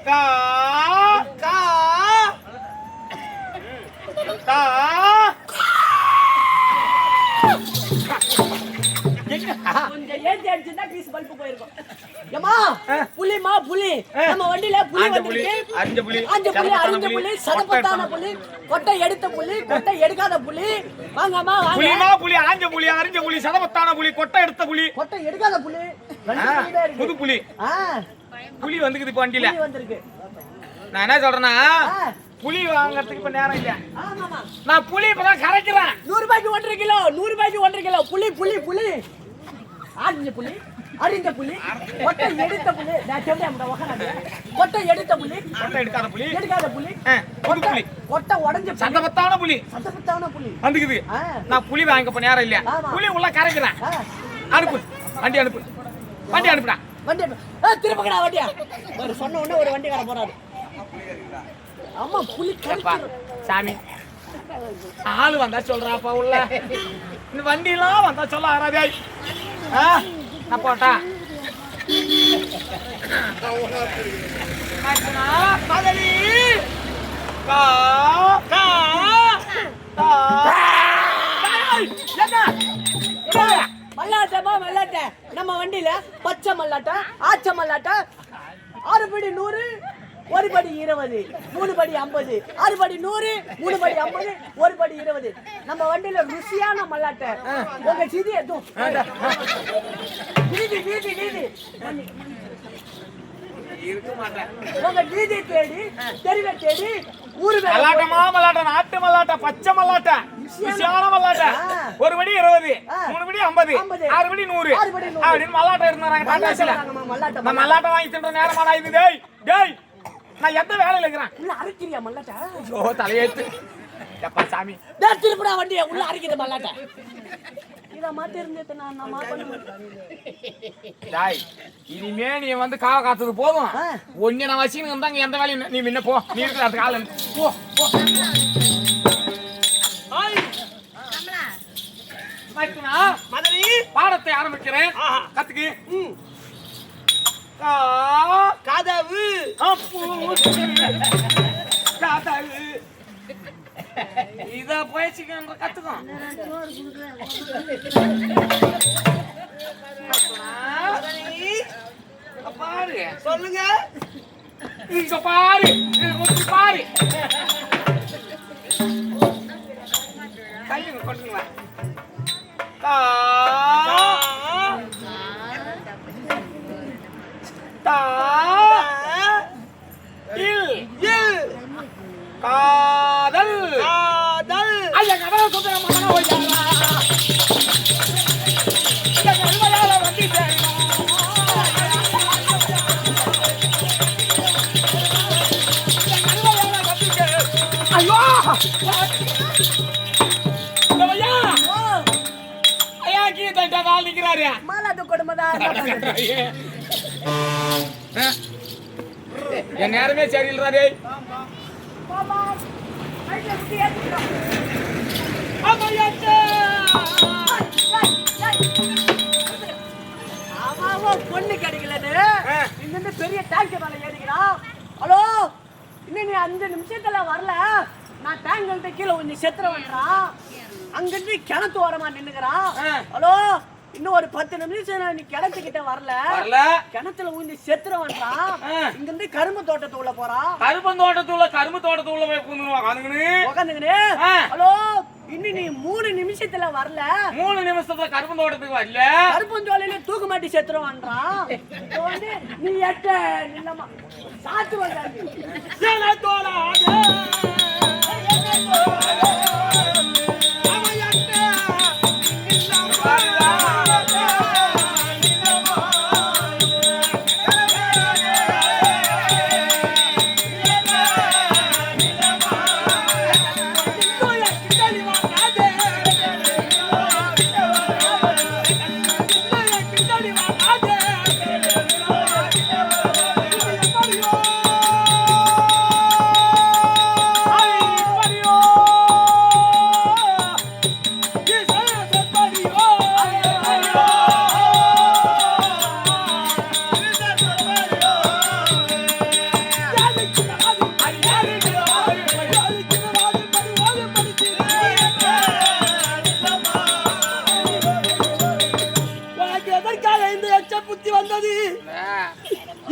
கா கா கா கொஞ்சம் ஏத்தி அடிச்சுன்னா பீஸ் பல்பு போயிருக்கும். ஏமா, புலிமா புலி. நம்ம வண்டியில புலி வந்திருக்கு. அஞ்சு புலி, அரிஞ்ச புலி, சதப்பத்தான புலி, கொட்டை எடுத்த புலி, கொட்டை எடுக்காத புலி. வாங்கம்மா வாங்க. புலிமா புலி, ஆஞ்ச புலி, அரிஞ்ச புலி, சதபத்தான புலி, கொட்டை எடுத்த புலி, கொட்டை எடுக்காத புலி. ரெண்டு புலி தான் இருக்கு. புது புலி. ஆ, புலி வந்துக்குது இப்ப வண்டியில. புலி வந்திருக்கு. நான் என்ன சொல்றேன்னா, ஆ, புலி வாங்கறதுக்கு இப்ப நேரம் இல்ல. ஆமாமா. நான் புலி இப்பதான் கரைக்கிறேன். 100 ரூபாய்க்கு 1.5 கிலோ, 100 ரூபாய்க்கு 1.5 கிலோ. புலி. ஆஞ்ச புலி, அரிஞ்ச புலி, கொட்டை எடுத்த புலி. நான் சொல்றேன் உட்காராங்க. கொட்டை எடுத்த புலி, கொட்டை எடுக்காத புலி, எடுக்காத புலி, புது புலி, கொட்டை உடைஞ்ச புலி, சதபத்தான புலி சத்தப்பத்தான புலி. வந்துக்குது. ஆ, நான் புலி வாங்க இப்ப நேரம் இல்ல. ஆமா. புலி உள்ள கரைக்கிறேன். ஆ, அனுப்பு வண்டி, அனுப்பு வண்டி, அனுப்புடா. வண்டி திரும்பங்கடா வண்டியா. ஒரு சொன்ன உடனே ஒரு வண்டி வர போறாரு. ஆமா, புலி அப்பா கடிச்சு. சாமி ஆளு வந்தா சொல்றாப்பா உள்ள. இந்த வண்டி எல்லாம் வந்தா சொல்ல ஆறாதே. நான் போட்டா மதனி கா கா கா. மல்லாட்டை நம்ம வண்டியில பச்சை மல்லாட்டை, ஆச்ச மல்லாட்டை, 6 படி 100, 1 படி 20, 3 படி 50, 6 படி 100, 3 படி 50, 1 படி 20. நம்ம வண்டியில ருசியான மல்லாட்டை. உங்க சிதி வீதி இருக்க மாட்டேன். உங்க வீதி தேடி, தெருவை தேடி, ஊரு மல்லாட்டமா மல்லாட்டா, நாட்டு மல்லாட்டா, பச்சை மல்லாட்டா, ருசியான மல்லாட்டா. 1 படி 20, 3 படி 50, 6 படி 100 அப்படின்னு மல்லாட்டா இருந்தாங்க டாடாஸ்ல. நான் மல்லாட்டா வாங்கி தின்ற நேரமாடா இது. டேய் நான் எந்த வேலையில இருக்கிறேன்? உள்ள அரைக்கிறியா மல்லாட்டை? ஓ தலையேத்து. எப்பா சாமி திருப்படா வண்டியை உள்ள அரைக்கிற மல்லாட்டை. இத மாத்தி இருந்தது நான் பண்ணுவேன். டாய் இனிமே நீ வந்து காவ காத்தது போதும். ஒண்ணு நான் வச்சுன்னு இருந்தாங்க எந்த வேலையும் நீ முன்ன போ. நீ இருக்கிற அதுக்கு ஆள் போ போ. மதனி பாட பாடத்தை ஆரம்பிக்கிறேன். கத்துக்கு. கதவு கதவு இத போயிச்சுக்க கத்துக்கும். பாரு சொல்லுங்க. இங்க பாரு பாரு கையில கொண்டுங்களா காதல் காதல் ஐயா கதவை சொல்ற மகன ஓய்யாரா இந்த கருமையால வண்டி சேரணும். ஐயோ ஐயா கீதா நிக்கிறாரு. மாலாத கொடுமதான் என் நேரமே சரியில்றாரு. பொண்ணு கிடைக்கலன்னு இங்க பெரிய டேங்க் மேல ஏறிக்கிறான். ஹலோ இன்னும் நீ 5 நிமிஷத்துல வரல நான் டேங்க் கீழே கொஞ்சம் செத்துறவன்றான். அங்கிருந்து கிணத்து ஓரமா நின்னுக்கிறான். ஹலோ இன்னும் ஒரு 10 நிமிஷம் நீ கிணத்துக்கிட்ட வரல கிணத்துல ஊந்தி செத்துறவன்றான். இங்க இருந்து கரும்பு தோட்டத்துக்குள்ள போறான். கரும்பு தோட்டத்துக்குள்ள போய் உட்காந்துக்கினு. ஹலோ இன்னும் நீ 3 நிமிஷத்துல வரல 3 நிமிஷத்துல கரும்பு தோட்டத்துக்கு வரல கருப்பஞ்சோலையில தூக்கு மாட்டி செத்துறவான்றான். நீ எட்ட நில்லமா சாத்து வந்தாங்க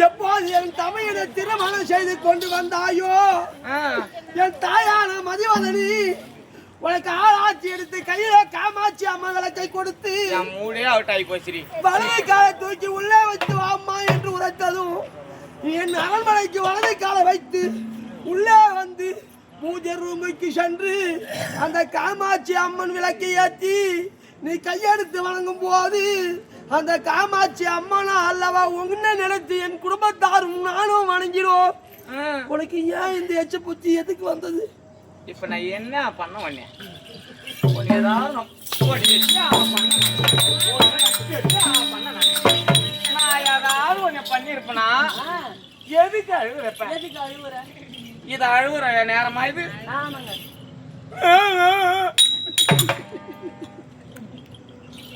எப்போது என் தமையனை திருமணம் செய்து கொண்டு வந்தாயோ என் தாயான மதிவதனி உனக்கு ஆளாச்சி எடுத்து கையில காமாட்சி அம்மா விளக்கை கொடுத்து வலதை காலை தூக்கி உள்ளே வைத்து அம்மா என்று உரைத்ததும் என் அரண்மனைக்கு வலதை காலை வைத்து உள்ளே வந்து பூஜை ரூமுக்கு சென்று அந்த காமாட்சி அம்மன் விளக்கை ஏற்றி நீ கையெடுத்து வணங்கும் போது அந்த காமாட்சி அம்மனா அல்லவா உன்ன நினைத்து என் குடும்பத்தாரும் நானும் வணங்கினோம். உனக்கு ஏன் இந்த எச்ச புத்தி எதுக்கு வந்தது? இப்ப நான் என்ன பண்ண பண்ணேன்? நான் ஏதாவது ஒண்ணு பண்ணிருப்பேனா? எதுக்கு அழுகுறப்ப? இது அழுகுற நேரமா இது?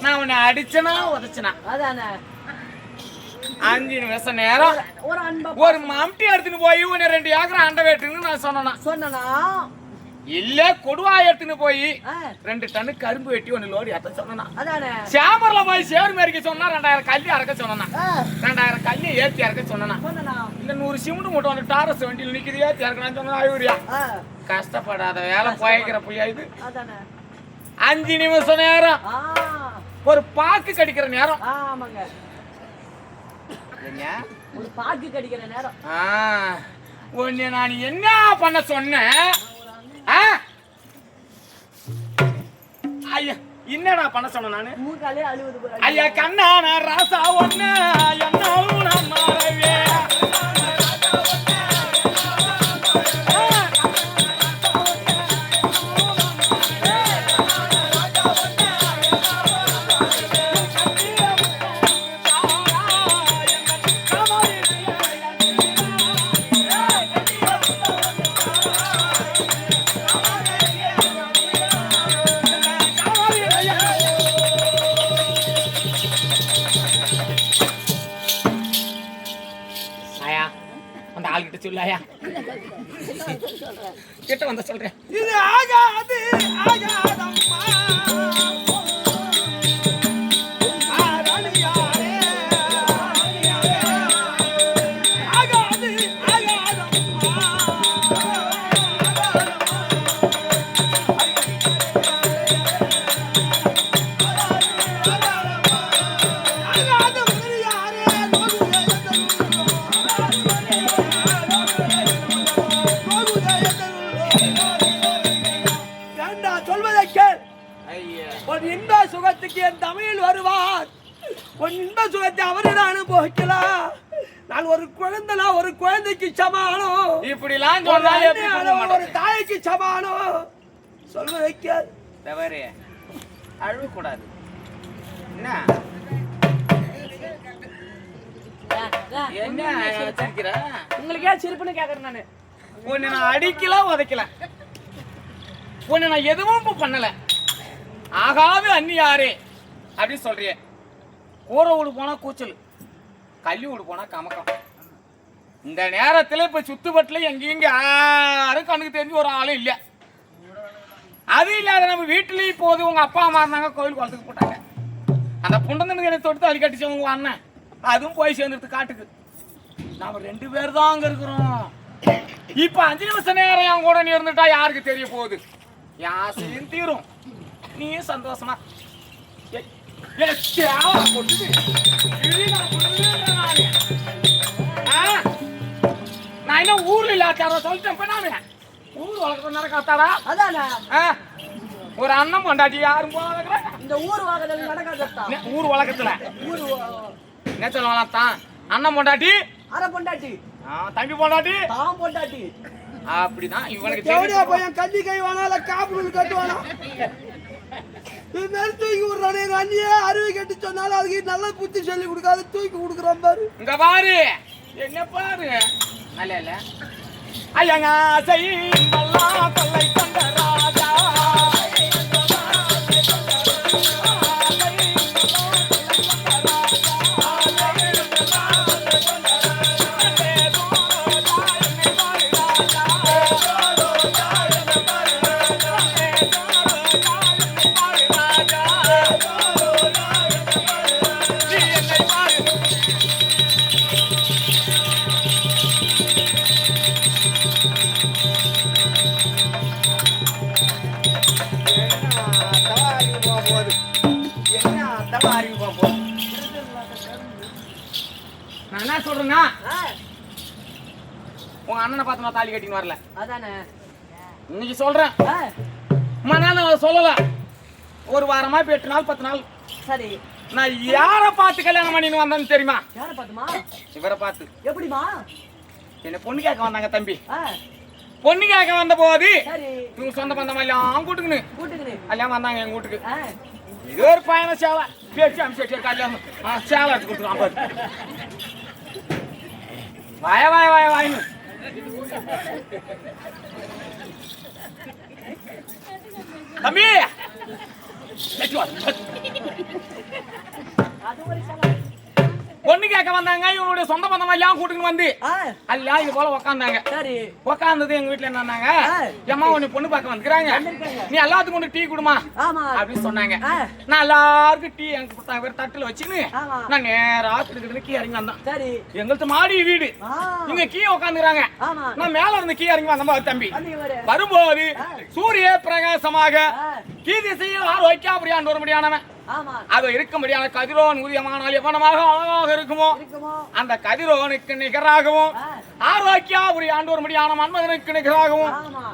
நான் உன்னை அடிச்சனா உதச்சனா? அதானே 5 நிமிஷம் நேரம் ஒரு மம்டி எடுத்துன்னு போய் உன்னை 2 ஏக்கர் அண்டை வெட்டுன்னு நான் சொன்னா இல்ல கொடுவா எடுத்துன்னு போய் 2 டன் கரும்பு வெட்டி 1 லோடு ஏத்த சொன்னா. சேமர்ல போய் சேர் மேரிக்க சொன்னா 2000 கல்லி அறக்க சொன்னா. 2000 கல்லி ஏத்தி அறக்க சொன்னா. இல்ல 100 சிமெண்ட் மூட்டை வந்து டாரஸ் வண்டியில் நிக்குது ஏத்தி அறக்கணும் சொன்னா. ஐயூரியா கஷ்டப்படாத வேலை போய்க்கிற புள்ளியா இது. 5 நிமிஷம் நேரம் ஒரு பாக்கு கடிக்கிற நேரம். ஒரு பாக்கு கடிக்கிற நேரம். உன்னை நான் என்ன பண்ண சொன்னேன்? ஐயா என்னடா பண்ண சொன்ன நானு? மூக்காலே அழுவுது. ஐயா கண்ணா நான் ராசா ஒண்ணு என்னாலும் நான் மாறவே கிட்ட வந்து சொல்றேன். இது ஆகாது ஆகாதம்மா இன்ப சுகத்துக்கு என் தமிழில் வருவார். உன் இன்ப சுகத்தை அவரிடம் அனுபவிக்கலாம். நான் ஒரு குழந்தைக்கு சமானம். இப்படிலாம் சொன்னாலே ஒரு தாய்க்கு சமானம். சொல்வதை கேள். தவறு அழுவ கூடாது. என்ன என்ன சிரிக்கிற? உங்களுக்கே சிரிப்புன்னு கேக்குறேன் நானு. உன்னை நான் அடிக்கல உதைக்கல, உன்னை நான் எதுவும் பண்ணல. ஆகாது அந்நியாரே அப்படின்னு சொல்றிய. கூரை வீடு போனா கூச்சல், கள்ளி வீடு போனா கமக்கம். இந்த நேரத்தில் இப்ப சுத்துப்பட்டுல எங்கேயும் யாரும் கண்ணுக்கு தெரிஞ்சு ஒரு ஆளும் இல்லை. அது இல்லாத நம்ம வீட்டுலயும் இப்போது உங்க அப்பா அம்மா இருந்தாங்க, கோயில் குளத்துக்கு போட்டாங்க. அந்த புண்டந்தனுக்கு என்னை தொடுத்து அள்ளி கட்டிச்சு உங்க அண்ணன், அதுவும் போய் சேர்ந்துட்டு காட்டுக்கு. நாம 2 பேர் தான் அங்க இருக்கிறோம். இப்ப 5 நிமிஷம் நேரம் என் கூட நீ இருந்துட்டா யாருக்கு தெரிய போகுது? யாசையும் தீரும், நீ சந்தோஷமா. நான் என்ன ஊர்ல இல்லாத சொல்லிட்டேன். நானு ஊர் வளர்க்க நடக்காத்தாடா. அதானே ஒரு அண்ணன் பொண்டாட்டி யாரும் போல இந்த ஊர் வளர்க்கறது நடக்காதா? ஊர் வழக்கத்துல ஊர் என்ன சொல்லலாம் தான் அண்ணன் பொண்டாட்டி, அரை பொண்டாட்டி, தம்பி பொண்டாட்டி, தாம் பொண்டாட்டி. அப்படிதான் இவனுக்கு தேவடியா பையன் கஞ்சி கை வானா இல்ல காப்பு கட்டுவானா? இது மாதிரி தூக்கி விடுறானே. எங்க அண்ணியே அருவி கட்டி சொன்னாலும் அதுக்கு நல்ல புத்தி சொல்லி கொடுக்காது, தூக்கி கொடுக்குறான் பாரு. இங்க பாரு, என்ன பாரு, நல்ல இல்ல. ஐயங்க ஆசை நல்லா கொள்ளை கொண்ட ராஜா, நான் என்ன சொல்றேன்னா, உங்க அண்ணனை பார்த்து நான் தாலி கட்டின்னு வரல. அதானே இன்னைக்கு சொல்றேன். நான் சொல்லல, ஒரு வாரமா 8 நாள் 10 நாள். சரி, நான் யார பார்த்து கல்யாணம் பண்ணின்னு வந்தேன்னு தெரியுமா? யாரை பார்த்துமா? இவரை பார்த்து. எப்படிமா? என்ன பொண்ணு கேட்க வந்தாங்க தம்பி. பொண்ணு கேட்க வந்த போது இவங்க சொந்த பந்தம் எல்லாம் கூட்டுக்குன்னு எல்லாம் வந்தாங்க எங்க வீட்டுக்கு. இது ஒரு பையனை சேலை பேச்சு அமிச்சு கல்யாணம் சேலை எடுத்து கொடுத்துருவான். வாய வாய வாய வாயின்னு தம்பி பொண்ணு கேட்க வந்தாங்க. இவனுடைய சொந்த பந்தம் எல்லாம் கூட்டுக்கு வந்து அல்ல இது போல உக்காந்தாங்க. உக்காந்தது எங்க வீட்டுல என்னன்னாங்க, ஏமா உன்னை பொண்ணு பார்க்க வந்துக்கிறாங்க, நீ எல்லாத்துக்கும் கொண்டு டீ குடுமா அப்படின்னு சொன்னாங்க. நான் எல்லாருக்கும் டீ எனக்கு கொடுத்தாங்க. வேற தட்டுல வச்சுன்னு நான் நேரா திருக்கிட்டு கீ இறங்கி வந்தேன். எங்களுக்கு மாடி வீடு, இங்க கீ உக்காந்துக்கிறாங்க. நான் மேல இருந்து கீ இறங்கி வந்தேன். தம்பி வரும்போது சூரிய பிரகாசமாக கீ திசையில் ஆரோக்கியா அப்படியாண்டு ஒரு முடியானவன் அது இருக்க முடியாத கதிரோன் ஊதியமானால் எவனமாக அழகாக இருக்குமோ அந்த கதிரோனுக்கு நிகராகவும் ஆரோக்கியாபுரி ஆண்டோர் முடியான மன்மதனுக்கு நிகராகவும்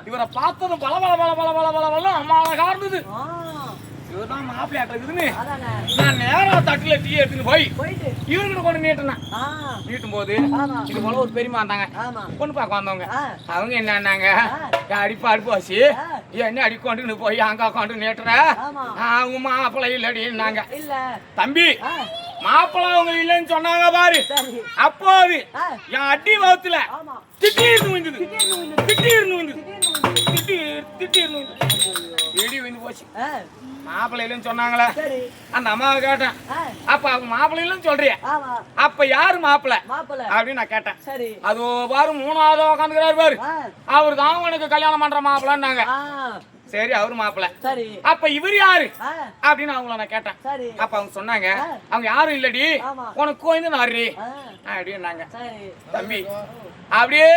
இவரை பார்த்ததும் பல பல பல பல பல பல பல அம்மாவாக இருந்தது. இவர்தான் மாப்பிள்ளையாட்ட இருக்குதுன்னு நான் நேரா தட்டுல டீ எடுத்துன்னு போய் இவருக்கு கொண்டு நீட்டும் போது இது போல ஒரு பெரியமா வந்தாங்க, பொண்ணு பார்க்க வந்தவங்க. அவங்க என்னன்னாங்க, அடிப்பா அடுப்பு வச்சு என்ன அடிக்கொண்டு போய் அங்க உட்காந்து நீட்டுற அவங்க மாப்பிள்ளை இல்லடின்னாங்க. தம்பி மாப்பிள்ளை அவங்க இல்லைன்னு சொன்னாங்க பாரு. அப்போது என் அடி வகுத்துல திடீர்னு விழுந்தது. திடீர்னு இடி விழுந்து போச்சு. ஆ, மாப்பிள்ளை இல்லைன்னு சொன்னாங்களே, சரி. அந்த அம்மாவை கேட்டேன். ஆ, அப்ப அவங்க மாப்பிள்ளை இல்லைன்னு சொல்றிய, ஆமா. அப்ப யாரு மாப்பிள்ளை மாப்பிள்ளை. அப்படின்னு நான் கேட்டேன். சரி. அதோ பாரு மூணாவது உட்காந்துக்கிறாரு பாரு, ஆ, அவர் தான் உனக்கு கல்யாணம் பண்ற மாப்பிள்ளைன்னாங்க. ஆ, சரி அவரு மாப்பிள்ளை. சரி. அப்ப இவர் யாரு ஆ, அப்படின்னு அவங்கள நான் கேட்டேன். சரி. அப்ப அவங்க சொன்னாங்க, அவங்க யாரும் இல்லடி, ஆமா. உனக்கு கோயிந்து நாரி ஆ, அப்படின்னாங்க. சரி. தம்பி அப்படியே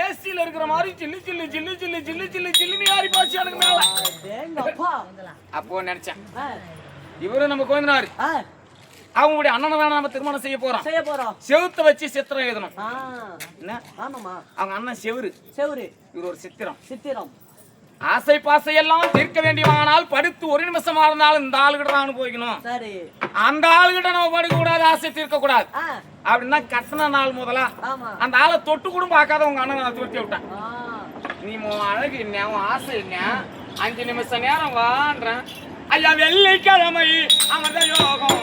ஏசில இருக்கிற மாதிரி சில்லு சில்லு சில்லு சில்லு சில்லு சில்லு சில்லுன்னு யாரி போச்சு எனக்கு மேல. அடேங்கப்பா. அப்போ நினைச்சேன், ஆ, இவரு நம்ம கோயிந்தனாரு, ஆ, அவங்களுடைய அண்ணனை தான் நம்ம திருமணம் செய்ய போறோம். செய்ய போறோம். செவுத்த வச்சு சித்திரம் எழுதணும். ஆ, என்ன, ஆமாமா. அவங்க அண்ணன் செவுரு, செவுரு. இவர் ஒரு சித்திரம். சித்திரம். ஆசை பாசை எல்லாம் தீர்க்க வேண்டியவானால் படுத்து ஒரு நிமிஷமா இருந்தாலும் இந்த ஆளுகிட்ட தான் அனுபவிக்கணும். சரி. அந்த ஆளுகிட்ட நம்ம படுக்க கூடாது, ஆசை தீர்க்க கூடாது ஆ, அப்படின்னா கட்டின நாள் முதலா ஆமா. அந்த ஆளை தொட்டு கூட பார்க்காத உங்க அண்ணன் நான் துரத்தி விட்டேன். ஆ, நீ உன் அழகு என்ன, உன் ஆசை என்ன, 5 நிமிஷம் நேரம் வான்றேன். ஐயா வெள்ளிக்கிழமை அமர்ந்த யோகம்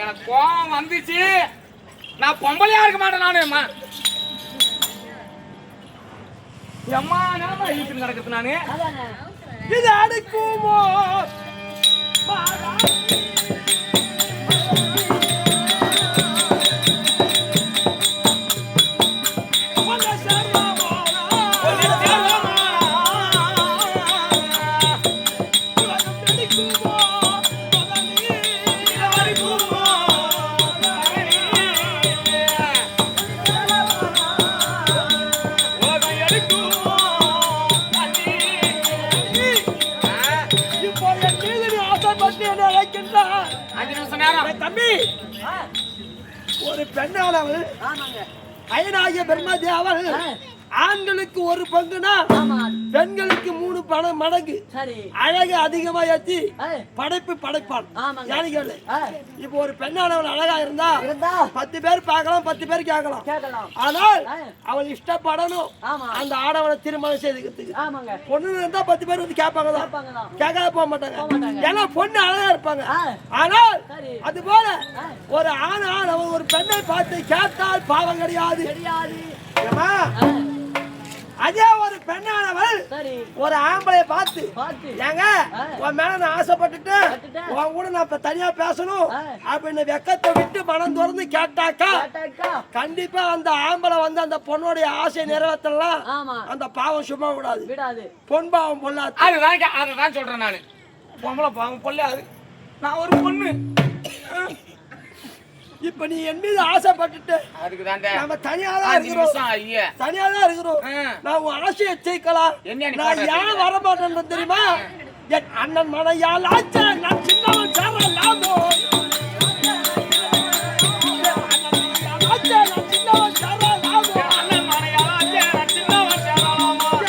எனக்கு கோபம் வந்துச்சு. நான் பொம்பளையா இருக்க மாட்டேன் நானு. எம்மா நேரமா ஈட்டு நடக்குது நானு. அதானே. இது அடுக்குமோ தம்பி. ஒரு பெண்ணானவள் ஆமாங்க. அயனாகிய பிரம்மதேவன் ஆண்களுக்கு ஒரு பங்குனா ஆமா. பெண்களுக்கு 3 மடங்கு சரி. அழகு அதிகமா ஏத்தி ஆ, படைப்பு படைப்பான். ஆமாங்க. ஞானிகளே, ஆ, இப்போ ஒரு பெண்ணானவள் அழகா இருந்தா இருந்தா 10 பேர் பார்க்கலாம், 10 பேர் கேட்கலாம். கேட்கலாம். ஆனால் ஆ, அவள் இஷ்டப்படணும் ஆமா. அந்த ஆடவனை திருமணம் செய்துக்கிறதுக்கு. ஆமாங்க. பொண்ணு இருந்தா 10 பேர் வந்து கேட்பாங்க தான், கேட்பாங்கதான். கேட்காத போக மாட்டாங்க. போக மாட்டாங்க. ஏன்னா பொண்ணு அழகா இருப்பாங்க. ஆ, ஆனால் சரி. அது போல ஆ, ஒரு அவன் ஒரு பெண்ணை பார்த்து கேட்டால் பாவம் கிடையாது. தெரியாது. ஏம்மா, ஆ, அதே ஒரு பெண்ணானவள் சரி. ஒரு ஆம்பளைய பார்த்து, பார்த்து. ஏங்க ஆ, உன் மேல நான் ஆசைப்பட்டுட்டேன், பட்டுட்டேன். உன் கூட நான் இப்ப தனியா பேசணும் ஆ, அப்படின்னு வெக்கத்தை விட்டு மனம் திறந்து கேட்டாக்கா கேட்டாக்கா. கண்டிப்பா அந்த ஆம்பளை வந்து அந்த பொண்ணுடைய ஆசையை நிறைவேற்றலாம். ஆமா. அந்த பாவம் சும்மா விடாது, விடாது. பொன் பாவம் பொல்லாது. அதுதான் சொல்றேன் நானு. பொம்பளை பாவம் பொல்லாது, நான் ஒரு பொண்ணு. இப்ப நீ என் மீது ஆசைப்பட்டுட்டு அதுக்குதான்டா நம்ம தனியாதான் 5 இருக்கிறோம், நிமிஷம் ஐயா. தனியாதான் இருக்கிறோம். நான் உன் ஆசையை ஜெயிக்கலாம். என்ன நீ நான் பாடுற? ஏன் வர மாட்டேன்னு தெரியுமா? என் அண்ணன் மனையால் ஆச்சா நான் சின்னவன் சாரலாமோ,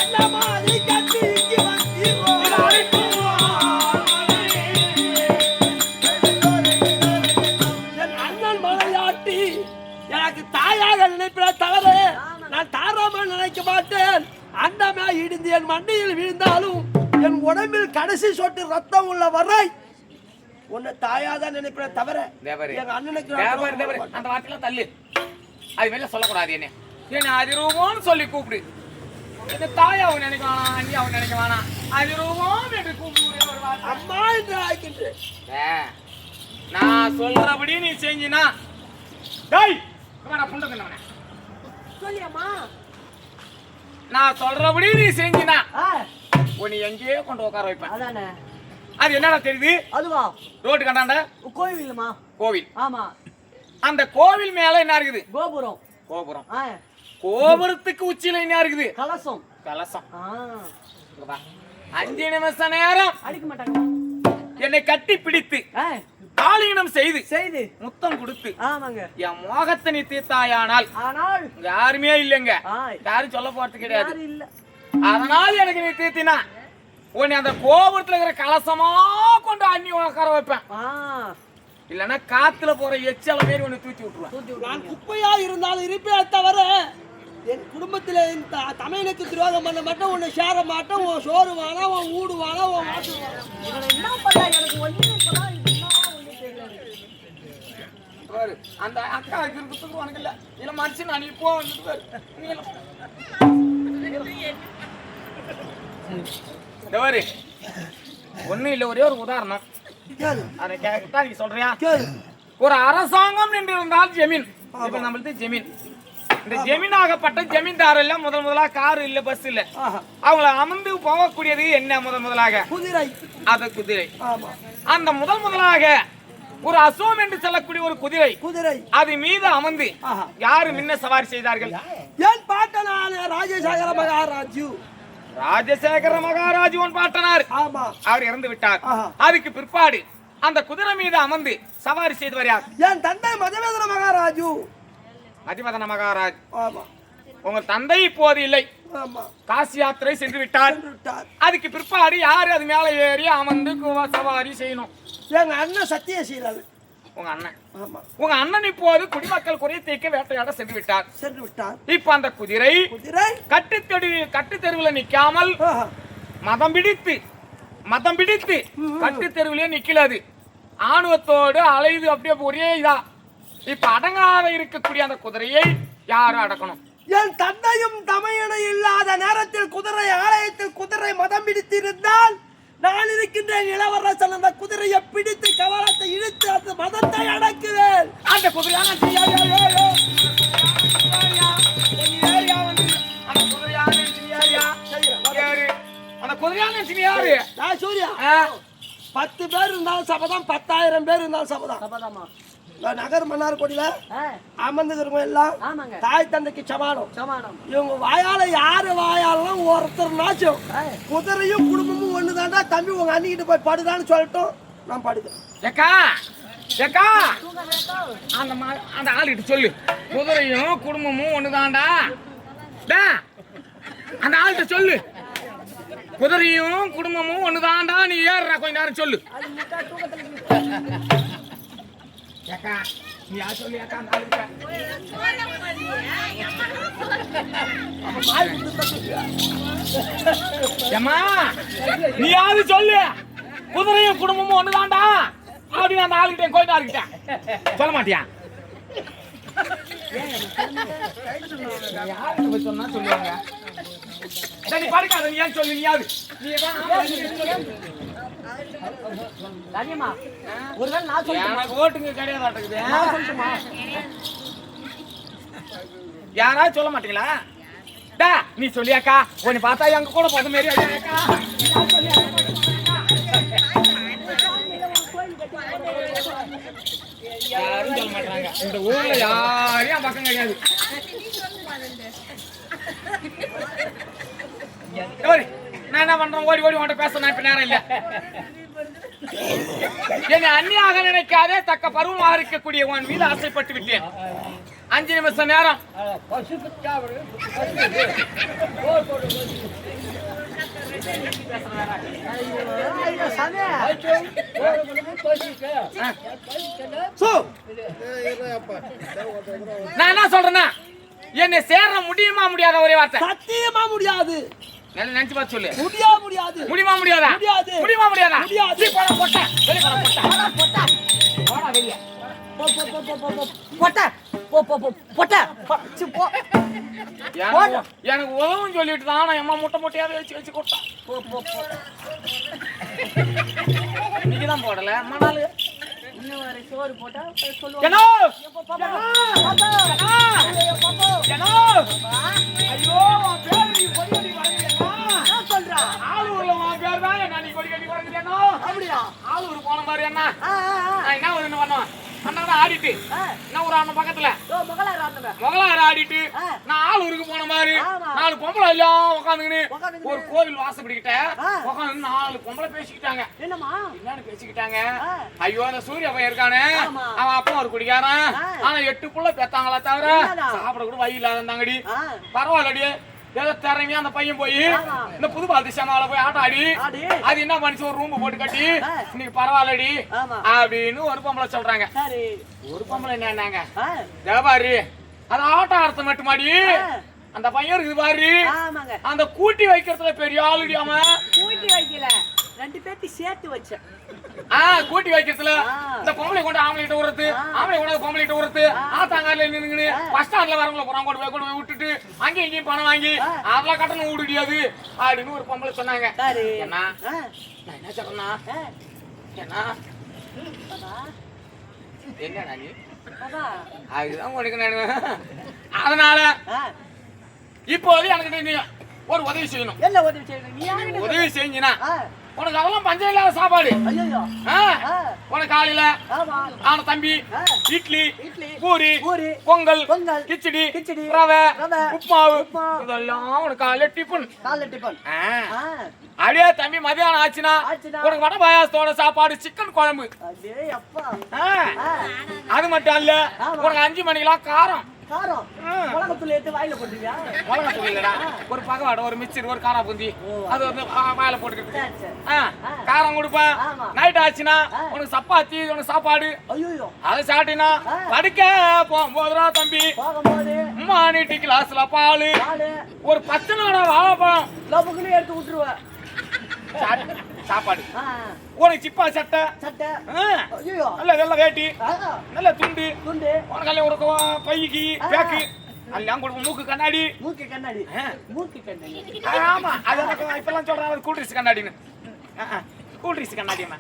என்னமா நீ கட்டி இங்கே வந்தீரோ? என் அண்ணன் மனையாட்டி எனக்கு தாயாக நினைப்பிற தவிர நான் தாராம நினைக்க மாட்டேன். அண்டமே இடிந்து என் மண்டையில் விழுந்தாலும் என் உடம்பில் கடைசி சொட்டு ரத்தம் உள்ள வரை உன்னை தாயாதான் நினைப்பிற தவிர தேவரே, எங்க அண்ணனுக்கு தேவரே, தேவரே, அந்த வார்த்தையில தள்ளு. அது வெளில சொல்லக்கூடாது. என்ன அதிரூபம்னு சொல்லி கூப்பிடு. இந்த தாயாவும் நினைக்க வேணாம், அண்ணியாவும் நினைக்க வேணாம், அதிரூபம் என்று கூப்பிடு. ஒரு வார்த்தை. அம்மா என்று ஆக்கின்றேன். நான் சொல்றபடி நீ செஞ்சினா, டேய் நான் புண்ட தின்னவனே, சொல்லியம்மா. நான் சொல்றபடி நீ செஞ்சினா ஆ, உன்னை எங்கேயோ கொண்டு உட்கார வைப்பேன். அதானே. அது என்னடா தெரியுது? அதுவா? ரோட்டு கண்டாண்ட கோவிலுமா? கோவில். ஆமா. அந்த கோவில் மேல என்ன இருக்குது? கோபுரம். கோபுரம். ஆ, கோபுரத்துக்கு உச்சியில என்ன இருக்குது? கலசம். கலசம். ஆ, இங்க வா. 5 நிமிஷ நேரம் அடிக்க மாட்டாங்க. என்னை கட்டி பிடித்து ஆ, ஆலிங்கனம் செய்து செய்து முத்தம் கொடுத்து ஆமாங்க. என் மோகத்தை நீ தீர்த்தாயானால் ஆனால் இங்க யாருமே இல்லைங்க, ஆ, யாரும் சொல்ல போறது கிடையாது. யாரும் இல்ல. அதனால எனக்கு நீ தீர்த்தினா உன்னை அந்த கோபுரத்துல இருக்கிற கலசமா கொண்டு அண்ணி உட்கார வைப்பேன். ஆ, இல்லன்னா காத்துல போற எச்சல மாரி ஒண்ணு தூக்கி விட்டுருவேன். நான் குப்பையா இருந்தாலும் இருப்பே தவிர என் குடும்பத்துல இந்த தமிழுக்கு துரோகம் பண்ண மாட்டேன், உன்னை சேர மாட்டேன், உன் சோறு வானா, உன் வீடு வானா, உன் மாட்டு வானா. இவனை என்ன பண்ணா எனக்கு ஒண்ணுமே இப்பதான் ஒண்ணும் தெரியல. பாரு அந்த அக்கா இருக்கிறதுக்கு உனக்கு இல்ல இல்ல மனுஷன் நான் இப்போ வந்துட்டு பாரு. பாரு ஒண்ணும் இல்ல, ஒரே ஒரு உதாரணம் கேளு அதை கேட்டா நீ சொல்றியா? கேளு. ஒரு அரசாங்கம் என்று இருந்தால் ஜமீன். இப்ப நம்மளுக்கு ஜமீன், இந்த ஜமீன் ஆகப்பட்ட ஜமீன்தார் இல்ல, முதலா கார் இல்ல, பஸ் இல்ல, அவங்கள அமர்ந்து போகக்கூடியது என்ன? முதலாக குதிரை. அது குதிரை. ஆமா. அந்த முதலாக ஒரு அசோம் என்று சொல்லக்கூடிய ஒரு குதிரை, குதிரை அது மீது அமர்ந்து யாரு முன்ன சவாரி செய்தார்கள்? என் பாட்டனான ராஜசேகர மகாராஜு. ராஜசேகர மகாராஜு பாட்டனார். ஆமா. அவர் இறந்து விட்டார். அதுக்கு பிற்பாடு அந்த குதிரை மீது அமர்ந்து சவாரி செய்தவர் யார்? என் தந்தை மதவேந்திர மகாராஜு. மதிவதன மகாராஜ். ஆமா. உங்க தந்தை இப்போது இல்லை, ஆமா, காசி யாத்திரை சென்று விட்டார். அதுக்கு பிற்பாடு யாரு அது மேல ஏறி அமர்ந்து சவாரி செய்யணும்? எங்க அண்ணன் சத்தியசீலன். உங்க அண்ணன். ஆமா. உங்க அண்ணன் இப்போது குடிமக்கள் குறை தீர்க்க வேட்டையாட சென்று விட்டார். இப்ப அந்த குதிரை கட்டு தெருவுல நிக்காமல் மதம் பிடித்து கட்டு தெருவிலே நிக்கலாது. ஆணுவத்தோடு அலைது அப்படியே ஒரே இதா. இப்ப அடங்காத இருக்கக்கூடிய அந்த குதிரையை யாரும் அடக்கணும்? என் தந்தையும் தமையனை இல்லாத நேரத்தில் குதிரை ஆலயத்தில் குதிரை மதம் பிடித்திருந்தால் நான் இருக்கின்றேன் இளவரசன். அந்த குதிரையை பிடித்து கவலத்தை இழுத்து அந்த மதத்தை அடக்குவேன். அந்த குதிரையான சூர்யா 10 பேர் இருந்தாலும் சபதம், 10,000 பேர் இருந்தாலும் சபதம். நகர் மன்னார் கோடியில அமர்ந்துக்கிறவங்க எல்லாம் தாய் தந்தைக்கு சமானம். இவங்க வாயால யாரு வாயாலும் ஒருத்தர்னாச்சும் குதிரையும் குடும்பமும் ஒண்ணுதாண்டா தம்பி, உங்க அண்ணிக்கிட்டு போய் படுதான்னு சொல்லட்டும், நான் படுக்கிறேன். அந்த ஆளுகிட்ட சொல்லு, குதிரையும் குடும்பமும் ஒண்ணுதான்டா. அந்த ஆள்கிட்ட சொல்லு, குதிரையும் குடும்பமும் ஒண்ணுதான்டா, நீ ஏறுறா கொஞ்ச நேரம் சொல்லு. நீ யார் சொல்லி நீயாவது சொல்லு, குதிரையும் குடும்பமும் ஒண்ணுதான்டா அப்படின்னு அந்த ஆளுகிட்ட கோயிட்டா இருக்கிட்டேன் சொல்ல மாட்டியா? யாருக்கு சொன்னா சொல்லுவாங்க. சரி படிக்காத, நீ ஏன் சொல்லு? நீயாவது ஓட்டுங்க கிடையாது. யாராவது சொல்ல மாட்டீங்களா? நீ சொல்லியாக்கா, உன்னை பார்த்தா எங்க கூட போத மாரி யாரும் சொல்ல மாட்டாங்க. இந்த ஊர்ல யாரையும் பக்கம் கிடையாது. நான் என்ன பண்றேன்? ஓடி உன்கிட்ட பேச நான் இப்ப நேரம் இல்ல. என்னை அந்நியாக நினைக்காதே, தக்க பருவமாக இருக்கக்கூடிய உன் மீது ஆசைப்பட்டு விட்டேன். 5 நிமிஷம் நேரம் நான் என்ன சொல்றேன்னா, என்னை சேர முடியுமா முடியாத ஒரே வார்த்தை? சத்தியமா முடியாது. நினைச்சு பார்த்து சொல்லு. முடியாது. முடியுமா முடியாதா? முடியுமா முடியாதா? எனக்கு உதவும் சொல்லிட்டு தான் நான் எம்மா முட்டையாவே வச்சு கொடுத்தான். இன்னைக்குதான் போடல மணாலு சோறு போட்டா ஆளூர் போன மாதிரி என்ன என்ன பண்ணுவேன் ஆடிட்டு என்ன ஒரு அண்ணன் பக்கத்துல மொகலாறு ஆடிட்டு நான் ஆளூருக்கு போன மாதிரி 4 பொம்பளை எல்லாம் உட்காந்துக்கின்னு ஒரு கோவில் வாசப்படிக்கிட்ட உட்காந்து 4 பொம்பளை பேசிக்கிட்டாங்க. என்னன்னு பேசிக்கிட்டாங்க? ஐயோ அந்த சூரிய பையன் இருக்கானே, அவன் அப்பா ஒரு குடிக்காரன், ஆனா 8 புள்ள பெத்தாங்களா தவிர சாப்பிட கூட வழி இல்லாத இருந்தாங்கடி. பரவாயில்லடி, ஏதோ திறமையா அந்த பையன் போய் ஆமா. இந்த புது பால் திசாமால போய் ஆட்டம் ஆடி ஆடி. அது என்ன பண்ணிச்சு ஒரு ரூம் போட்டு கட்டி இன்னைக்கு பரவாயில்லடி ஆமா. அப்படின்னு ஒரு பொம்பளை சொல்றாங்க. சரி. ஒரு பொம்பளை என்னன்னாங்க ஆ. தேவாரி அது ஆட்டம் ஆடுறது மட்டுமாடி அந்த பையன் இருக்குது பாரு ஆமாங்க. அந்த கூட்டி வைக்கிறதுல பெரிய ஆளுடி அவன். கூட்டி வைக்கல, 2 பேத்தி சேர்த்து வச்சேன். கூட்டி வைக்கிறதுல ஆ. இந்த பொம்பளை கொண்டு ஆம்பளை கிட்ட உரத்து ஆம்பளை கொண்டு பொம்பளை கிட்ட உரத்து ஆத்தாங்கால நின்னுங்கன்னு பஸ் ஸ்டாண்ட்ல வரவங்கள போறாங்க கொண்டு போய் விட்டுட்டு அங்கேயும் இங்கேயும் பணம் வாங்கி அதெல்லாம் கட்டணம் விடுடியாது அப்படின்னு ஒரு பொம்பளை சொன்னாங்க. சரி. என்ன ஆ. நான் என்ன சொல்றேன்னா ஆ. என்ன பாபா, என்ன நீ பாபா. அதுதான் உனக்கு நான் அதனால ஆ. இப்போது எனக்கு நீ ஒரு உதவி செய்யணும். என்ன உதவி செய்யணும்? நீ யாருன்னு உதவி செஞ்சீங்கன்னா ஆ. உனக்கு அதெல்லாம் பஞ்சம் இல்லாத சாப்பாடு. ஐயோ. ஆ? உனக்கு காலையில ஆமா. ஆன தம்பி ஆ. இட்லி இட்லி, பூரி பூரி, பொங்கல் பொங்கல், கிச்சடி கிச்சடி, ரவை ரவை, உப்புமாவு உப்புமா. இதெல்லாம் உனக்கு காலையில டிஃபன். காலைல டிபன். ஆ. அப்படியே தம்பி மதியானம் ஆச்சுன்னா ஆச்சுன்னா. உனக்கு வடை பாயாசத்தோட சாப்பாடு சிக்கன் குழம்பு. அடே அப்பா. ஆ. ஆ. அது மட்டும் இல்ல ஆமா. உனக்கு 5 மணிக்கெல்லாம் காரம் காரம். மிளகாத்தூள் எடுத்து வாயில போட்டுவியா? மிளகாய் தூள் இல்லடா ஒரு பகவாடை ஒரு மிச்சர் ஒரு காரா பூந்தி அது வந்து வாயில போட்டுக்கிட்டு சரி, சரி. காரம் கொடுப்பேன். ஆமா. நைட் ஆச்சுன்னா உனக்கு சப்பாத்தி உனக்கு சாப்பாடு ஐயோ. அது சாப்பிட்டீங்கன்னா படுக்க போகும்போதுடா தம்பி போகும்போது அம்மா நீட்டி கிளாஸ்ல பால் பாலு ஒரு 10 நாடா வாழைப்பழம் லபுக்குன்னு எடுத்து விட்டுருவேன். சாப்பாடு ஆ. உனக்கு சிப்பா சட்டை சட்டை. ஆ, ஐயோ. நல்ல வெள்ளை வேட்டி ஆ. நல்ல துண்டு துண்டு. உனக்கு அல்ல உனக்கு பைக்கு பேக்கு எல்லாம் கொடுப்போம். மூக்கு கண்ணாடி மூக்கு கண்ணாடி. மூக்கு கண்ணாடி. ஆமா அதெல்லாம் இப்பெல்லாம் சொல்றாங்க கூல்ட்ரிங்ஸ் கண்ணாடின்னு. கூல்ட்ரிங்ஸ் கண்ணாடி என்ன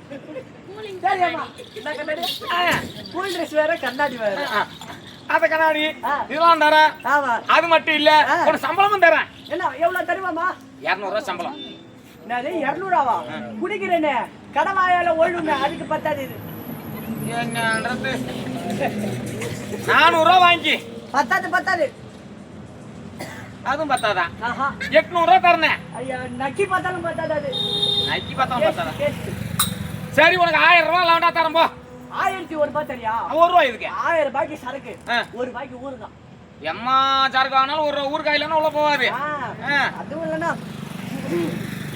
சரி அம்மா. இந்த கண்ணாடி. கூல் ட்ரிங்க்ஸ் வேற, கண்ணாடி வேற. அந்த கண்ணாடி இதெல்லாம் தரேன். ஆமா. அது மட்டும் இல்ல ஒரு சம்பளமும் தரேன். என்ன எவ்வளவு தருவாமா? 200 ரூபாய் சம்பளம். என்னது 200 குடிக்கிறேன்னு கடவாயால ஒழுங்க, அதுக்கு பத்தாது இது. என்னன்றது 400 ரூபாய் வாங்கி பத்தாது. அதுவும் பத்தாதான். ஆஹா. 800 ரூபாய் தரேன். ஐயா, நக்கி பார்த்தாலும் பத்தாது அது. நக்கி பார்த்தாலும் பத்தாதான். டேஸ்ட். சரி உனக்கு 1000 ரூபாய் வேண்டா தரேன் போ. 1001 தெரியா? 1 ரூபாய் இதுக்கு. 1000 ரூபாய்க்கு சரக்கு, ஆ. 1 ரூபாய்க்கு ஊறுகாய். எம்மா சரக்கு வாங்கினாலும் ஒரு ஊறுகாய் இல்லைன்னா உள்ள போகாது. அதுவும் இல்லைன்னா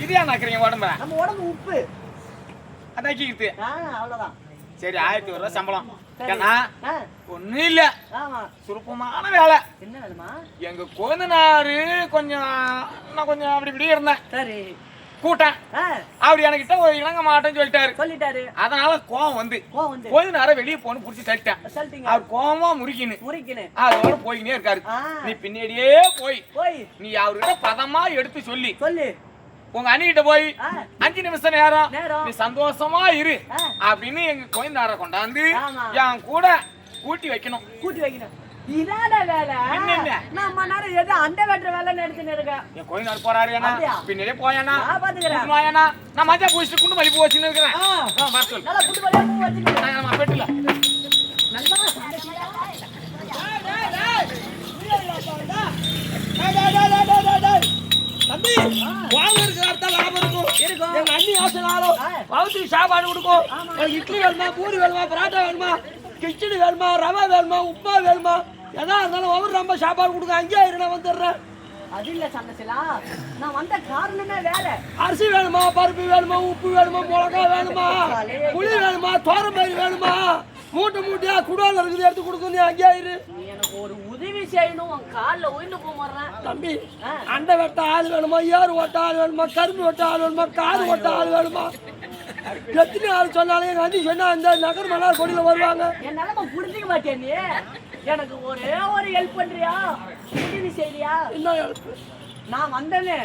இது ஏன் நக்கிறீங்க உடம்ப நம்ம உடம்பு உப்பு. நக்கிக்கிட்டு. அவ்வளவுதான். சரி 1001 ரூபாய் சம்பளம். சரி. ஏன்னா ஆ. ஒண்ணும் இல்ல ஆமா. சுருப்பமான வேலை. என்ன வேணுமா? எங்க கொழுந்தனாரு நான் கொஞ்சம் அப்படி இப்படி இருந்தேன் சரி. கூட்டம் ஆ. அப்படி என்கிட்ட ஒரு இணங்க மாட்டேன்னு சொல்லிட்டாரு. சொல்லிட்டாரு. அதனால கோவம் வந்து வந்து கொழுந்தனார வெளியே போன்னு புடிச்சு தள்ளிட்டேன். சொல்லிட்டீங்க. அவர் கோவமா முறிக்கின்னு முறிக்கினு அதோட போய்கினே இருக்காரு. ஆ. நீ பின்னாடியே போய் நீ அவர்கிட்ட பதமா எடுத்து சொல்லி உங்க அண்ணிகிட்ட போய் ஆ. 5 நிமிஷம் நேரம் நேரம். நீ சந்தோஷமா இரு ஆ. அப்படின்னு எங்க கொழுந்தார கொண்டாந்து ஆமா. என் கூட கூட்டி வைக்கணும். கூட்டி வைக்கணும். இதான வேலை. என்னென்ன? நம்ம நேரம் எது அந்த வெட்டுற வேலை எடுத்துன்னு இருக்கேன். என் கொழுந்தாரு போறாரு ஏன்னா அப்படியா? பின்னாடியே போயானா நான் பாத்துக்கிறேன். குடுமாயானா நான் மஞ்சா பூசிட்டு குண்டு மல்லி பூ வச்சுன்னு இருக்கிறேன். வர சொல்லு. நல்லா புட்டு பழைய பூ வச்சுக்கிறேன். நம்ம பெட்டுல நல்லா தம்பி வாங்க இருக்கிற லாபம் இருக்கும். இருக்கும். எங்க அண்ணி ஆசனாலும் பவுத்தி சாப்பாடு கொடுக்கும். ஆமா. எனக்கு இட்லி வேணுமா, பூரி வேணுமா, பரோட்டா வேணுமா, கிச்சடி வேணுமா, ரவை வேணுமா, உப்புமா வேணுமா, எதா இருந்தாலும் ஒவ்வொரு ரொம்ப சாப்பாடு கொடுங்க. அங்கேயே இரு, நான் வந்துடுறேன். அது இல்ல சந்தோஷலா, நான் வந்த காரணமே வேற. அரிசி வேணுமா, பருப்பு வேணுமா, உப்பு வேணுமா, மிளகா வேணுமா, புளி வேணுமா, தோரம்பயிறு வேணுமா, மூட்டையா குடோல இருக்குது எடுத்து கொடுக்க. நீ அங்கேயே இரு. நீ எனக்கு ஒரு உதவி செய்யணும். உன் கால்ல உயிர்ந்து போறேன். தம்பி அண்டை வெட்ட ஆள் வேணுமா, ஏறு ஓட்ட ஆள் வேணுமா, கரும்பு வெட்ட ஆள் வேணுமா, காது ஓட்ட ஆள் வேணுமா, எத்தனை ஆள் சொன்னாலும் எங்க அண்ணி சொன்னா இந்த நகர் மன்னார் கொடியில வருவாங்க. என் நிலைமை புரிஞ்சுக்க மாட்டேன். நீ எனக்கு ஒரே ஒரு ஹெல்ப் பண்றியா? உதவி செய்யறியா? என்ன ஹெல்ப்? நான் வந்தேன்னு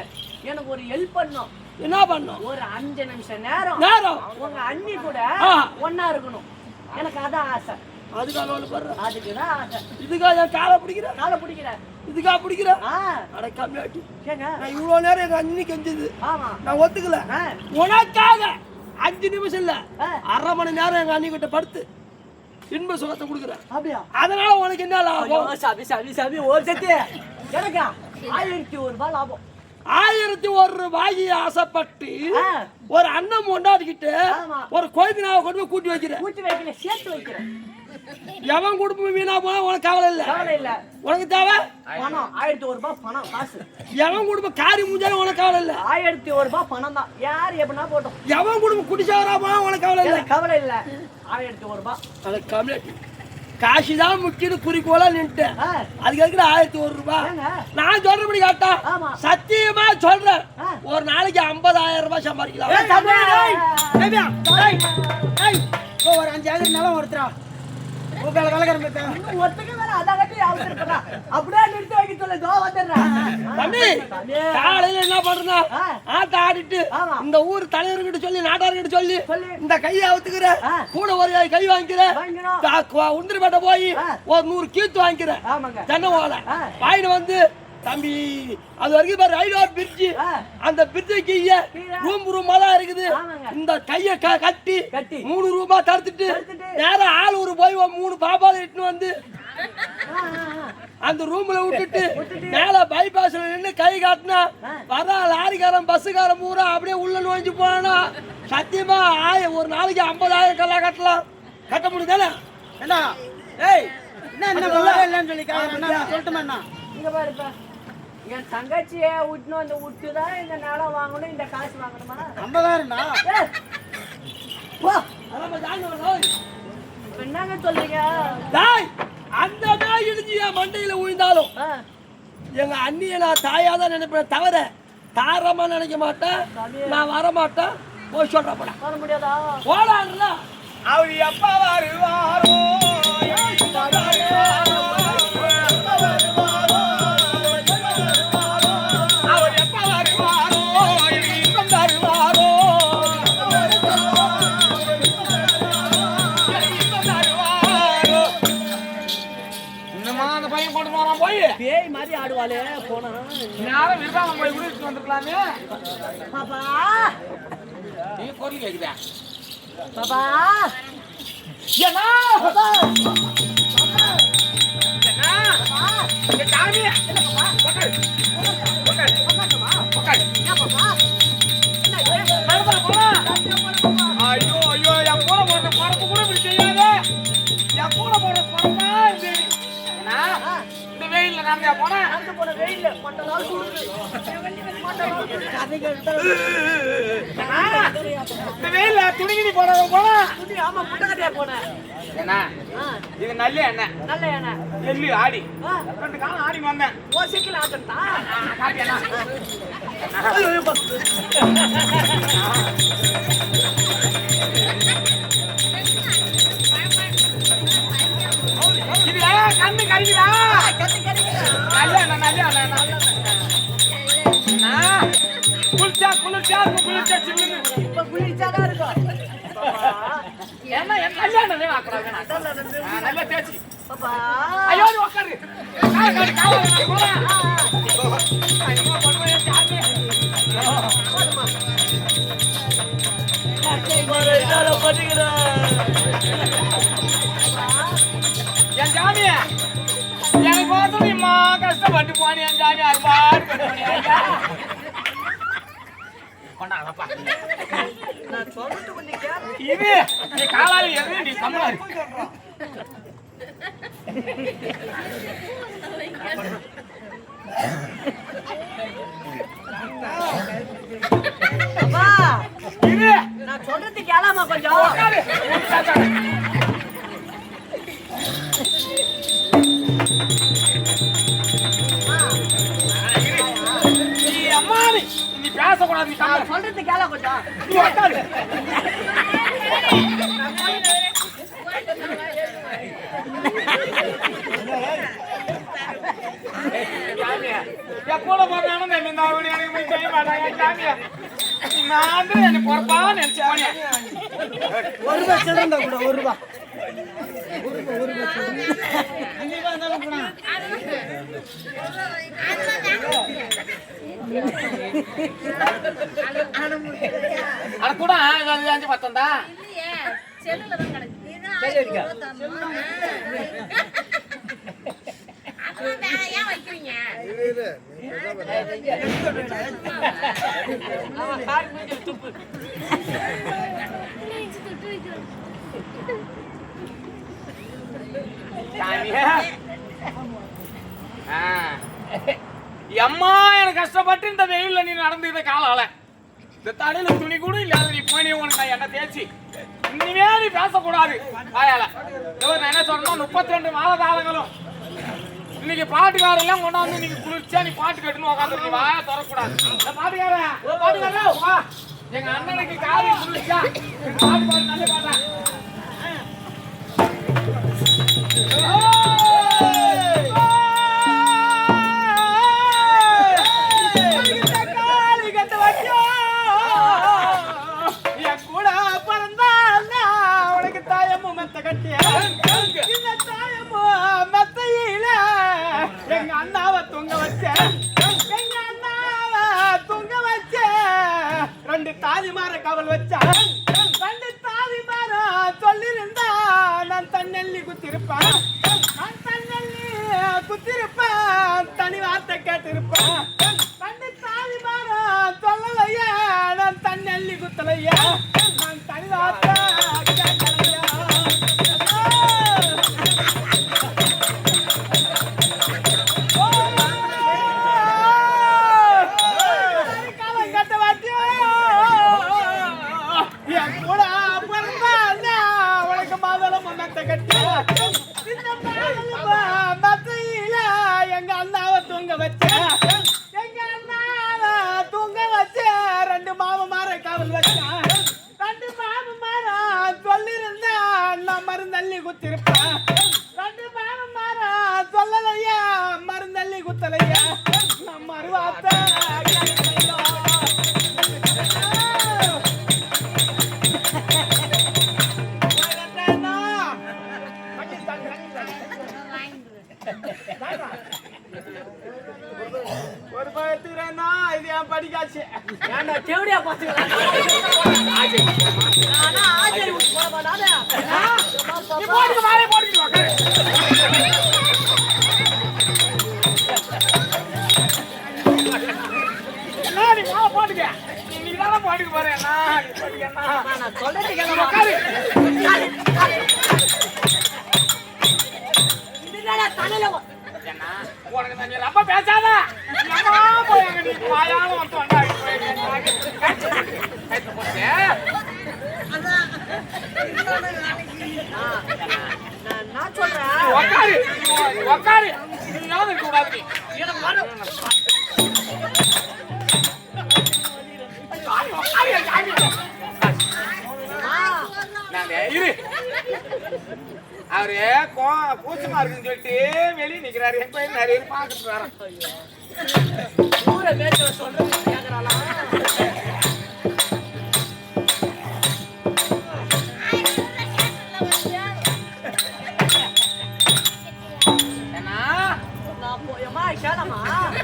எனக்கு ஒரு ஹெல்ப் பண்ணும். என்ன பண்ணும்? ஒரு 5 நிமிஷம் நேரம் உங்க அண்ணி கூட ஒன்னா இருக்கணும். எனக்கு அதான் ஆசை. அதுக்குதான் ஆசை. இதுக்கா என் காலை பிடிக்கிற? காலை பிடிக்கிற? இதுக்கா பிடிக்கிற? அட கம்மியாட்டி. நான் இவ்வளவு நேரம் எங்க அண்ணி கெஞ்சது. ஆமா. நான் ஒத்துக்கல. உனக்காக 5 நிமிஷம் இல்ல, 1/2 மணி நேரம் எங்க அண்ணி கிட்ட படுத்து இன்ப சுகத்தை கொடுக்குறேன். அப்படியா? அதனால உனக்கு என்ன லாபம்? சாமி ஒரு சத்தி எனக்கா 1001 ரூபாய் லாபம். 1001 ரூபாய் ஆசைப்பட்டு ஒரு அண்ணன் கொண்டாடிக்கிட்டு ஒரு கோயிலுக்கு நான் கொண்டு போய் கூட்டி வைக்கிறேன். கூட்டி வைக்கல, சேர்த்து வைக்கிறேன். எவன் குடும்பம் வீணா போனா உனக்கு கவலை இல்ல. கவலை இல்ல. உனக்கு தேவை பணம் 1001 ரூபாய் பணம் காசு. எவன் குடும்பம் காரி மூஞ்சாலும் உனக்கு கவலை இல்ல. 1001 ரூபாய் பணம் தான். யார் எப்படின்னா போட்டோம். எவன் குடும்பம் குடிச்சவரா போனா உனக்கு கவலை இல்ல. கவலை இல்ல. 1001 ரூபாய். அது கவலை. காசுதான் முக்கியம் குறிக்கோளா நின்னுட்டு அதுக்கு எதுக்கு 1001 ரூபாய்? நான் சொல்றபடி கேட்டா சத்தியமா சொல்றேன், ஒரு நாளைக்கு 50,000 ரூபாய் சம்பாதிக்கலாம். ஒரு 5,000 நிலம் ஒருத்தரா காலையில என்ன பண்றா ஆட்ட ஆடிட்டு இந்த ஊர் தலைவர்கிட்ட சொல்லி நாட்டார்கிட்ட சொல்லி இந்த கையை அவுத்துக்கிற கூட ஒரு கை வாங்கிக்கிற உந்திரிப்பேட்டை போய் ஒரு 100 கீத்து வாங்கிக்கிற தென்னை வாயின வந்து தம்பி அது வரைக்கும் பாரு ஐடோ பிரிட்ஜ் அந்த பிரிட்ஜுக்கு ரூம் ரூமாலாம் இருக்குது. இந்த கையை கட்டி 3 ரூபாய் தடுத்துட்டு நேரம் ஆளூர் போய் 3 பாப்பாவை இட்டுன்னு வந்து அந்த ரூம்ல விட்டுட்டு மேல பைபாஸ்ல நின்று கை காட்டினா வர லாரிக்காரன் பஸ்ஸுக்காரன் பூரா அப்படியே உள்ள நோஞ்சு போனா சத்தியமா ஒரு நாளைக்கு 50,000 கல்லா கட்டலாம். கட்ட முடியுதானே? என்ன ஏய் என்ன இல்லன்னு சொல்லி சொல்லட்டுமா? இங்க பாருப்பா, என் தங்கச்சியை விட்டுன்னு வந்து விட்டுதான் இந்த நிலம் வாங்கணும், இந்த காசு வாங்கணுமா? 50,000 என்னங்க சொல்றீங்க? அந்த நாய் இடிஞ்சு என் மண்டையில விழுந்தாலும் எங்க அண்ணியை நான் தாயாதான் நினைப்பேன் தவிர தாரமா நினைக்க மாட்டேன். நான் வர மாட்டேன். போய் சொல்ற போட வர முடியாதா? போடான்ல அவர் எப்ப வருவாரோ பேய் மாதிரி ஆடுவாளே போனா யாரும் விரும்பாம போய் விடுவிட்டு வந்துருக்கலாமே. பாப்பா நீ பொருள் கேக்குதா? பாப்பா ஏன்னா ஐயோ ஐயோ என் கூட போடுற பரப்பு கூட இப்படி செய்யாத. என் கூட போடுற பரப்பா இந்த வெயில்ல நாம போனா போன வெயில்ல மட்ட நாள் இந்த வெயில்ல துணிகிடி போனவங்க போனா துணி. ஆமா முட்டக்கட்டையா போனேன். என்ன இது நல்ல எண்ணெய், நல்ல எண்ணெய் எள்ளு ஆடி 2 காலம் ஆடி வந்தேன். ஓ சைக்கிள் ஆட்டா காட்டியா இது கண்ணு கறிக்குதா? நல்ல குளிச்சா குளிச்சா குளிச்சா சில்லுன்னு இப்ப குளிச்சாதான் இருக்கும். என்ன நல்ல எண்ணெய் வாக்குறாங்க. நல்ல தேய்ச்சி பாப்பா ஐயோ உட்காரு போறேன். என் ஜாமிய எனக்கு வந்து இம்மா கஷ்டப்பட்டு போனி என் ஜாமி அறுபாடு கொண்டாடப்பா. நான் சொல்லிட்டு கொஞ்சம் இது நீ காலாளி எது நீ கம்மலாரி அப்பா இது நான் சொல்றது கேளாமா கொஞ்சம். நீ அம்மா நீ பேசக்கூடாது. நீ நான் சொல்றது கேளா கொஞ்சம். நீ உட்காரு. எப்போட போறானோ இந்த அவனி எனக்கு போய் செய்ய மாட்டாங்க சாமியா. நான் வந்து என்ன பொறுப்பா நினைச்சு போனேன். 1 ரூபாய் சில்லறா கூட 1 ரூபாய் அது கூட 5 பத்தந்தா செல்லுல தான் கிடக்கு. ஏன் வைக்கிறீங்க? சாமியே. அம்மா எனக்கு கஷ்டப்பட்டு இந்த வெயில்ல நீ நடந்து இதை காலால இந்த தடையில துணி கூட இல்லாத நீ போய் உனக்கு நான் என்ன தேய்ச்சி இனிமே நீ பேசக்கூடாது வாயால. நான் என்ன சொல்றேன்னா 32 மாத காலங்களும் இன்னைக்கு பாட்டுக்காரெல்லாம் கொண்டாந்து நீங்க குளிர்ச்சியா நீ பாட்டு கட்டுன்னு உட்காந்து நீ வாயா தரக்கூடாது. பாட்டுக்காரன் வா, எங்க அண்ணனுக்கு காலை குளிர்ச்சியா பாட்டு பாடு, நல்ல பாட்டா. தாலிமார காவல் வச்சா 2 தாலிமார சொல்லிருந்தா நான் தன்னெல்லி குத்திருப்பேன். நான் தன்னெல்லி குத்திருப்பேன், தனி வார்த்தை கேட்டிருப்பேன். 2 தாலிமார சொல்லலையா நான் தன்னெல்லி குத்தலையா, நான் தனி வார்த்தை கேட்கலையா. எங்க அண்ணாவை தூங்க வச்ச 2 மாமமார காவல் வச்ச 2 மாமமார சொல்லிருந்தா நான் மருந்தள்ளி குத்திருப்பேன். 2 மாமமார சொல்லலையா மருந்தள்ளி குத்தலையா, நான் மறுவார்த்தை ஒரு பயத்துறேன்னா இது என் படிக்காச்சு. ஏன்டா கேவடியா பாத்துக்கலாம். நானா ஆச்சரி விட்டு போட மாட்டானே. நீ போடுங்க மாலை போடுங்க உட்காரு. என்ன நீ மாலை போடுங்க. நீ தான போடுங்க பாரு. அண்ணா நீ போடுங்க அண்ணா. நான் சொல்றேன் கேளு. உட்காரு. இதுடா தலையில என்ன உனக்கு நீ ரொம்ப பேசாத. அம்மா போய் அங்க நீ வாயால வந்து வந்தாங்க. நான் சொல்றேன் உட்காரு உட்காரு. நீ யாரும் இருக்க கூடாது. நீ இரு. அவரு கூச்சமா இருக்குன்னு சொல்லிட்டு வெளியே நிக்கிறாரு. என் பையன் நிறைய பேர் பாத்துட்டு வரேன். ஊரை பேச சொல்றது கேக்குறாளா?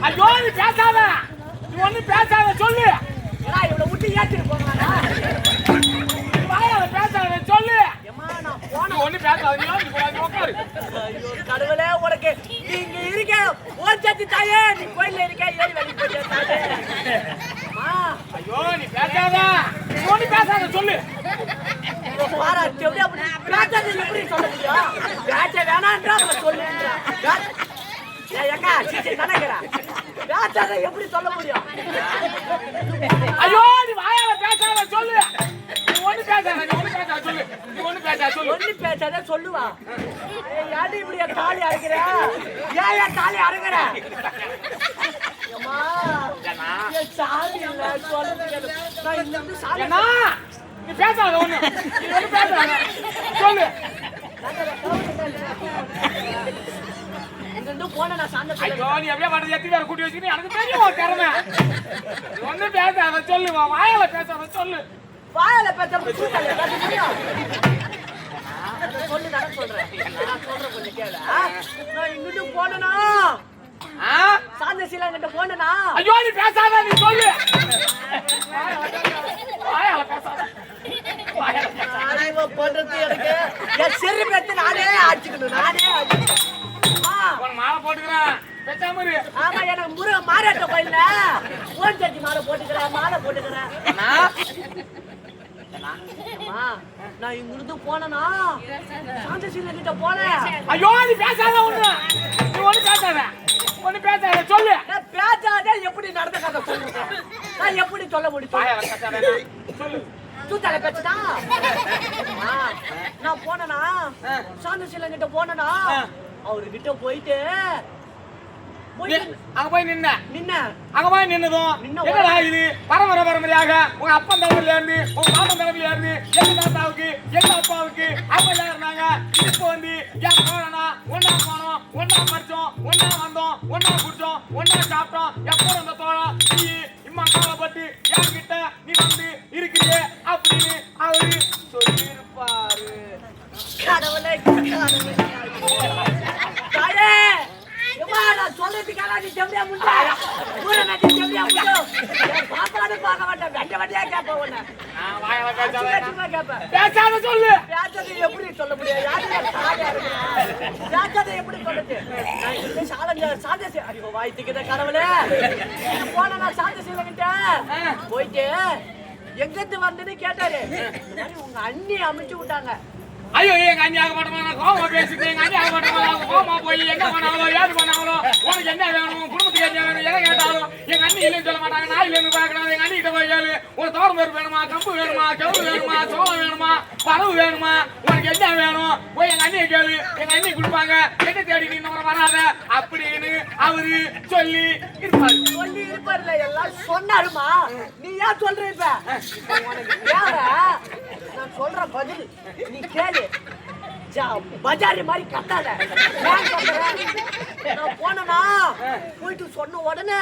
ஐயோ நீ பேசாத. நீ ஒண்ணு பேசாத சொல்லு. இவ்வளவு விட்டு ஏற்றிட்டு போறானா? வாயால பேசாத சொல்லு. போன ஒண்ணு பேசாத. நீ உட்காரு. ஐயோ கடவுளே, உனக்கு நீங்க இருக்க ஓன் சத்தி தாயே, நீ கோயில்ல இருக்க ஏறி வெளிய போய் தாயே. ஐயோ நீ பேசாத. நீ ஒண்ணு பேசாத சொல்லு. பாரா எப்படி அப்படி பேசாத எப்படி சொல்ல முடியும்? பேச வேணான்றா சொல்லுன்றா. ஏக்கா சீச்சே கணக்குறா. பேசாத எப்படி சொல்ல முடியும்? ஐயோ நீ வாயால பேசாத சொல்லு. நீ ஒண்ணு பேசாத. நீ ஒண்ணு பேசாத சொல்லு. நீ ஒண்ணு பேசாத சொல்லு. ஒண்ணு பேசாத சொல்லுவா. யாடி இப்படி தாலி அறுக்குற? ஏன் தாலி அறுக்குற? அம்மா என் சாமி இல்ல சொல்லுங்க. நான் இந்த சாமி என்ன நீ பேசாத. ஒண்ணு நீ ஒண்ணு பேசாத சொல்லு. இங்க போன நான் சாந்த ஐயோ நீ அப்படியே வந்து எத்தி வேற கூட்டி வச்சுக்கிட்டு எனக்கு தெரியும் உன் திறமை. நீ ஒண்ணு பேசாத சொல்லு. வாயால பேசாத சொல்லு. வாயில பேச முடியாது. சொல்லு நான் சொல்றேன். நான் சொல்றேன் கொஞ்சம் கேளு. நான் இங்கிட்டு போனனா சாந்த சீலா கிட்ட போனனா. ஐயோ நீ பேசாத. நீ சொல்லு. வாயால பேசாத. நானே பண்றது எனக்கு என் செரு பெத்து நானே அடிச்சுக்கணும். நானே உன் மாலை போட்டுக்கிறேன். பேசாம இரு. ஆமா எனக்கு முருக மாறாட்ட கோயில்ல ஓன் சட்டி மாலை போட்டுக்கிறேன். மாலை போட்டுக்கிறேன். அம்மா, நான் இங்கிருந்து போனேனா சாந்தசீல கிட்ட போனேன். ஐயோ நீ பேசாத ஒண்ணு, நீ ஒண்ணு பேசாத, ஒண்ணு பேசாத, சொல்லு. நான் பேசாதே எப்படி நடந்த கதை சொல்லுங்க, நான் எப்படி சொல்ல முடியும்? வாயால பேசாத, சொல்லு. தூத்தால பேச்சுதா? நான் போனேனா சாந்தசீல கிட்ட போனேனா அவர்கிட்ட போயிட்டு அங்க போய் நின்ன நின்ன அங்க போய் நின்னதும் என்னடா இது பரம்பரையாக உங்க அப்பன் தலைமையில இருந்து உங்க மாமன் தலைமையில இருந்து எங்க தாத்தாவுக்கு எங்க அப்பாவுக்கு அவங்க எல்லாம் இருந்தாங்க. இப்போ வந்து என் போனா ஒன்னா போனோம், ஒன்னா படிச்சோம், ஒன்னா வந்தோம், ஒன்னா குடிச்சோம், ஒன்னா சாப்பிட்டோம். எப்போ அந்த தோழம் நீ இம்மா கவலைப்பட்டு என்கிட்ட நீ வந்து இருக்கிறியே அப்படின்னு அவரு சொல்லியிருப்பாரு. கடவுளே கடவுளே நான் சொல்றதுக்காக நீ ஜம்பியா முண்டா ஊரை நட்டி ஜம்பியா முண்டோ பாப்பாடு பார்க்க மாட்டேன் வெண்ட வெண்டையா கேட்பேன் உன்னை வாயால கேட்பேன் பேசாத சொல்லு. பேச்சதை எப்படி சொல்ல முடியும்? யாரு சாதியா இருக்கு பேச்சதை எப்படி சொல்லுது? நான் இந்த சாதசி ஐயோ வாய்த்துக்கிட்ட கடவுளே போன நான் சாதசில கிட்ட போயிட்டு எங்கிருந்து வந்தேன்னு கேட்டாரு. உங்க அண்ணி அமைச்சு விட்டாங்க. ஐயோ எங்க அண்ணி ஆக மாட்டோமா, கோமா பேசிட்டு எங்க அண்ணி ஆக மாட்டோமா, கோமா போய் எங்க பண்ணாங்களோ ஏது பண்ணாங்களோ உனக்கு என்ன வேணும் குடும்பத்துக்கு என்ன வேணும் எதை கேட்டாலும் எங்க அண்ணி இல்லைன்னு சொல்ல மாட்டாங்க. நான் இல்லைன்னு பார்க்கணும். எங்க அண்ணி கிட்ட போய் கேளு, ஒரு தோரம் பருப்பு வேணுமா, கம்பு வேணுமா, கவுரு வேணுமா, சோளம் வேணுமா, பறவு வேணுமா, உனக்கு என்ன வேணும் போய் எங்க அண்ணியை கேளு, எங்க அண்ணி கொடுப்பாங்க. என்ன தேடி நீ நம்ம வராத அப்படின்னு அவரு சொல்லி இருப்பாரு. சொல்லி இருப்பாருல எல்லாம் சொன்னாருமா. நீ ஏன் சொல்ற இப்ப உனக்கு தேவை நான் சொல்ற பதில் நீ கேளு. பஜாரி மாதிரி கத்தாத. நான் போனா போயிட்டு சொன்ன உடனே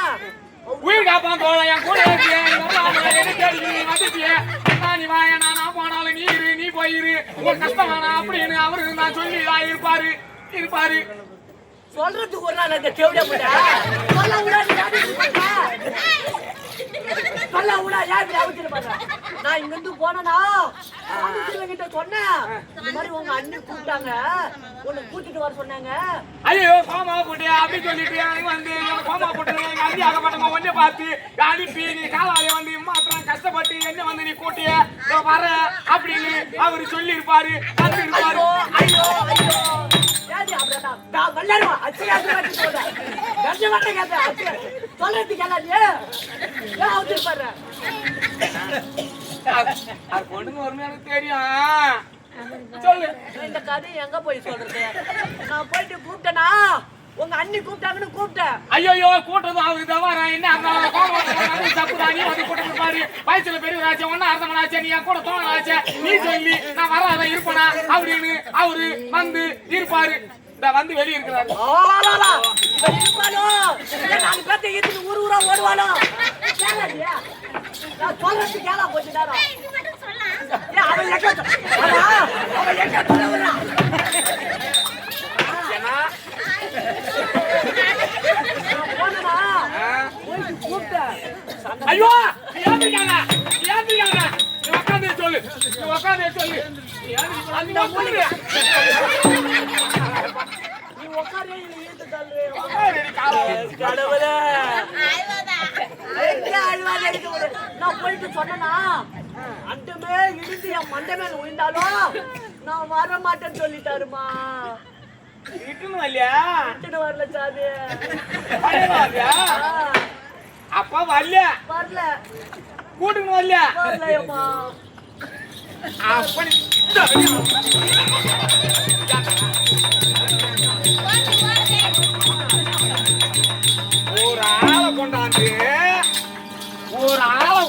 உயிர் காப்பான் தோழ என் கூட என்ன தேடி வந்துட்டியே நீ வாய நான் போனாலும் நீ இரு, நீ போயிரு, உங்களுக்கு கஷ்டம் வேணாம் அப்படின்னு அவரு நான் சொல்லி இருப்பாரு இருப்பாரு. சொல்றதுக்கு ஒரு நாள் அந்த தேவையா போட்டா சொல்ல விடாது சொல்ல விடா யாரு அவசியம் பண்ற. நான் இங்க இருந்து போனேனா கிட்ட சொன்னேன் இந்த மாதிரி உங்க அண்ணி கூப்பிட்டாங்க உன்னை கூட்டிட்டு வர சொன்னாங்க. ஐயோ கோமா போட்டியா அப்படின்னு சொல்லிட்டு எனக்கு வந்து கோமா போட்டு எங்க அண்ணி ஆக மாட்டோமா ஒன்னே பார்த்து அனுப்பி நீ காலாலே வந்து மாத்திரம் கஷ்டப்பட்டு என்ன வந்து நீ கூட்டிய வர அப்படின்னு அவரு சொல்லி இருப்பாரு. ஐயோ ஐயோ ஐயோ ஏடி அப்படிடா நான் வல்லறவா அச்சியாச்சு வச்சு போறேன் கஞ்ச வட்ட கேட்ட அச்சியா சொல்றதுக்கு எல்லாம் நீ ஏன் அவசியம் பண்ற? அது பொண்ணுங்க வருமே எனக்கு தெரியும். சொல்லு இந்த கதை எங்க போய் சொல்றது? நான் போயிட்டு கூப்பிட்டேனா உங்க அண்ணி கூப்பிட்டாங்கன்னு கூப்பிட்டேன். ஐயோ கூட்டதும் அவருக்கு தவறா என்ன அந்த தப்புதான். நீ வந்து கூட்டம் இருப்பாரு வயசுல பெரியவராச்சே ஒன்னா அர்த்தமனாச்சே நீ என் கூட தோணலாச்சே நீ சொல்லி நான் வராத இருப்பனா அப்படின்னு அவரு வந்து இருப்பாரு. இந்த வந்து வெளியே இருக்கிறாரு. இருப்பானோ நாலு பேர்த்த இருந்து ஊரா ஓடுவானோ நான் சொல்றது கேளா போச்சு நேரம். அவன் எங்க சொல்ல ஐயோ ஏந்திரிக்காங்க ஏந்திரிக்காங்க நீ உட்காந்து சொல்லு நீ உட்காந்து சொல்லு அந்த பொண்ணு நீ உட்காரே இழுத்து தள்ளு கடவுளே நான் போயிட்டு சொன்னா அண்டமே இடிந்து என் மண்டை மேல விழுந்தாலும் நான் வர மாட்டேன்னு சொல்லிட்டாருமா. இட்டுன்னு வரலையா? இட்டுன்னு வரல சாமி. அப்பா வரல வரல கூட்டுன்னு வரல வரலையம்மா. அப்படி ஒரு ஆளை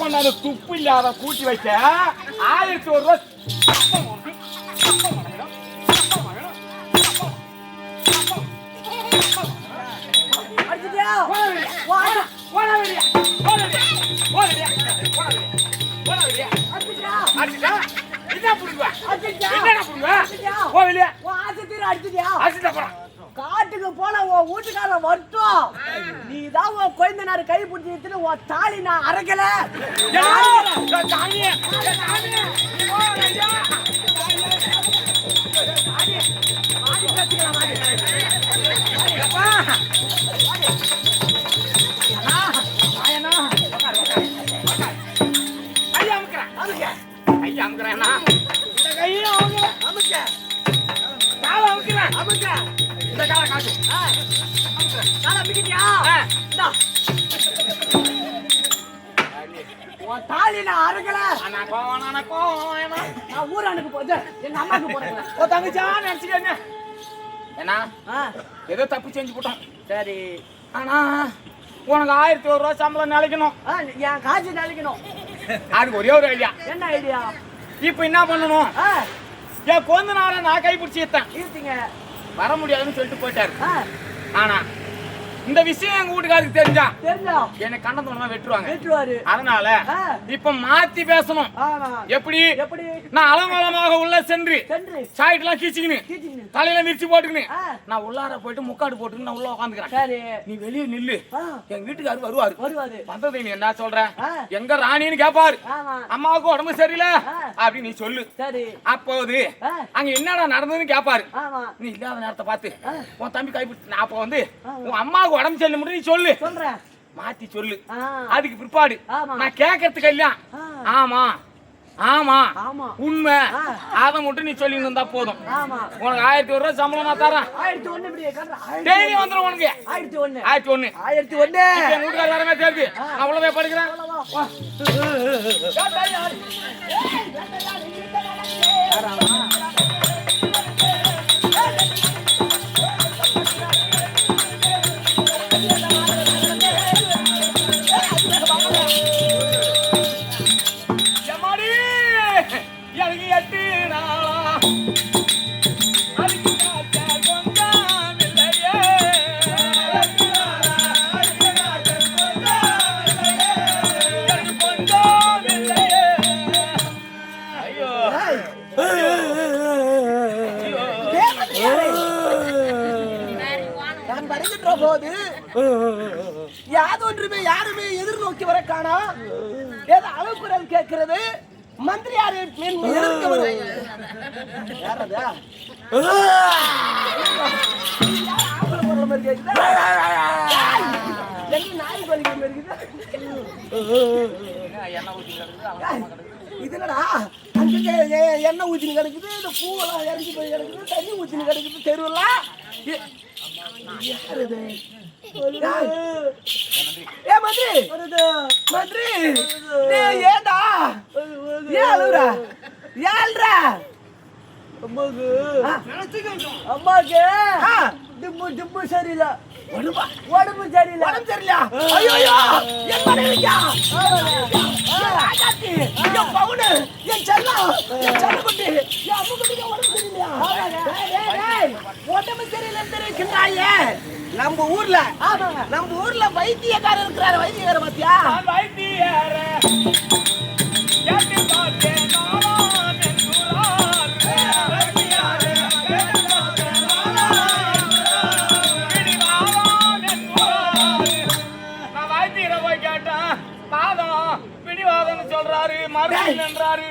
கொண்டாந்து துப்பு இல்லாத கூட்டி வைக்க 1000 ரூபாய் அடிச்சிட்டியா? காட்டுக்கு போன உன் வீட்டுக்காரன் வரட்டும். நீதான் உன் குழந்தைனாரு கை பிடிச்சி உன் தாலி நான் அரைக்கல. ஐயா காலை அமிக்கிட்டியா? ஆ. இந்தா. உன் தாலி நான் அறுக்கல. நான் ஊரானுக்கு போது எங்க அம்மாக்கு போறேன். ஓ தங்கச்சா நினைச்சுக்க ஏன்னா ஆ, ஏதோ தப்பு செஞ்சு போட்டோம். சரி. ஆனா உனக்கு 1001 ரூபா சம்பளம் நிலைக்கணும். ஆ, என் காசு நினைக்கணும். அதுக்கு ஒரே ஒரு ஐடியா. என்ன ஐடியா? இப்ப என்ன பண்ணணும்? ஆ, என் கொஞ்ச நாள நான் கைப்பிடிச்சி எடுத்தேன். இருக்கீங்க. வர முடியாதுன்னு சொல்லிட்டு போயிட்டாரு. ஆ, ஆனா இந்த விஷயம் எங்க வீட்டுக்காருக்கு தெரிஞ்சா தெரிஞ்சா என்னை கண்டத்தோட வெட்டுருவாங்க. வெட்டுவாரு. அதனால ஆ, இப்ப மாத்தி பேசணும். ஆமா. எப்படி? எப்படி? நான் அலங்கோலமாக உள்ள சென்று சென்று சாயிட் எல்லாம் கீச்சிக்கின்னு கீச்சிங்க. தலையில மிரிச்சு போட்டுக்கின்னு ஆ, நான் உள்ளார போயிட்டு முக்காடு போட்டுன்னு நான் உள்ள உட்காந்துக்கிறேன். சரி. நீ வெளியே நில்லு. ஆ, எங்க வீட்டுக்காரு வருவாரு. வருவாரு. வந்ததை நீ என்ன சொல்ற? ஆ, எங்க ராணின்னு கேப்பாரு. ஆமா. அம்மாவுக்கு உடம்பு சரியில்லை ஆ, அப்படி நீ சொல்லு. சரி. அப்போது ஆ, அங்க என்னடா நடந்ததுன்னு கேப்பாரு. ஆமா. நீ இல்லாத நேரத்தை பார்த்து ஆ, உன் தம்பி கைப்பிடிச்சு நான் அப்ப வந்து ஆ. உன் அம்மாவுக்கு உடம்பு சரியில்லை மட்டும் நீ சொல்லு. சொல்றேன். மாத்தி சொல்லு. ஆ, அதுக்கு பிற்பாடு ஆமா. நான் கேட்கறதுக்கு இல்ல. ஆ, ஆமா ஆமா ஆமா. உண்மை ஆ, அதை மட்டும் நீ சொல்லி இருந்தா போதும். ஆமா. உனக்கு 1001 ரூபாய் சம்பளம் நான் தரேன். 1001 இப்படி காட்டுறா. டெய்லி வந்துடும் உனக்கு 1001. 1001. 1001. இப்ப என் வீட்டுக்கார வரமே தெரியுது. அவ்வளவே படிக்கிறேன். வா. எம்மாடி, எனக்கு 8 நாளா அதுக்கு காய்ச்சல் கொஞ்சம் இல்லையே. எனக்கு கொஞ்சம் இல்லையே. ஐயோ நான் வருகின்ற போது யாதொன்றுமே யாருமே எதிர்நோக்கி வர காணா. ஏதோ அழுக்குரல் கேட்கிறது. மந்திரியார் எதிர்க்க வரும். யார் அது? ஆம்பளை குரல் மாதிரி கேக்குதா? எங்க நாய் குரல் மாதிரி இருக்குது? இது என்னடா அங்கங்க எண்ணெய் ஊத்தின்னு கிடக்குது, இந்த பூவெல்லாம் இறங்கி போய் கிடக்குது, தண்ணி ஊத்தின்னு கிடக்குது தெருவெல்லாம். யார் இது? ஏ மந்திரி, மந்திரி, டேய் ஏண்டா ஏன் அழுவுற? ஏல்றா அம்மாக்கு ஆ, டிப்பு சரியில்லை. உடம்பா? உடம்பு சரியில்லை. உடம்பு சரியில்லையா? ஐயோ என் மனைவிக்கா? என் ராஜாத்தி, என் பவுனு, என் செல்லம், என் செல்லக்குட்டி, என் அம்முக்குட்டிக்கு உடம்பு சரியில்லையா? டேய், டேய், டேய், உடம்பு சரியில்லைன்னு தெரிவிக்கின்றாயே. நம்ம ஊர்ல ஆமாங்க. நம்ம ஊர்ல வைத்தியக்காரர் இருக்கிறாரு. வைத்தியக்காரர் பாத்தியா? நான் வைத்தியரே கேட்டு பார்த்தேன் நானும் நெஞ்சுரார். வைத்தியரே கேட்டு பார்த்தேன் நானும் பிடிவாதம் நெஞ்சுரார். நான் வைத்தியரை போய் கேட்டேன். பாதம் பிடிவாதம்னு சொல்றாரு, மருந்து என்றாரு.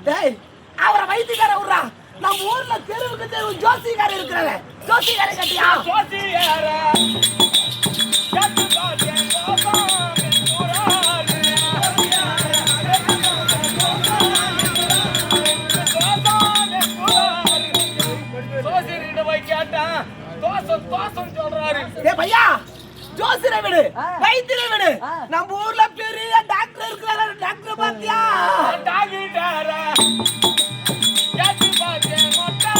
டேய், அவரை வைத்தியக்கார விடுறா. நம்ம ஊர்ல தெருவுக்கு தெருவு ஜோசிக்காரர் இருக்கிறாரு. ஜோசிக்காரர் கட்டியா? ஜோசியரே கேட்டு பார்த்தேன் பாதம் நெஞ்சுரார். ஜோசியர்கிட்ட போய் கேட்டேன். தோசம் சொல்றாரு. ஏ பையா, ஜோசியரை விடு, ஆ. வைத்தியரை விடு. ஆ. நம்ம ஊர்ல பெரிய டாக்டர் இருக்கிறாரு. டாக்டர் பாத்தியா? டாக்டரே கேட்டு பார்த்தேன் மொட்டை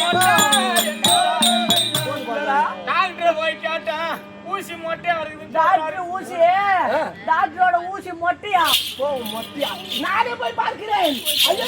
என்றார். டாக்டரை போய் கேட்டேன். ஊசி மொட்டையா இருக்குதுன்னு சொல்றாரு. டாக்டர் ஊசி டாக்டரோட ஊசி மொட்டையா? ஓ மொட்டியா? நானே போய் பார்க்கிறேன். ஐயோ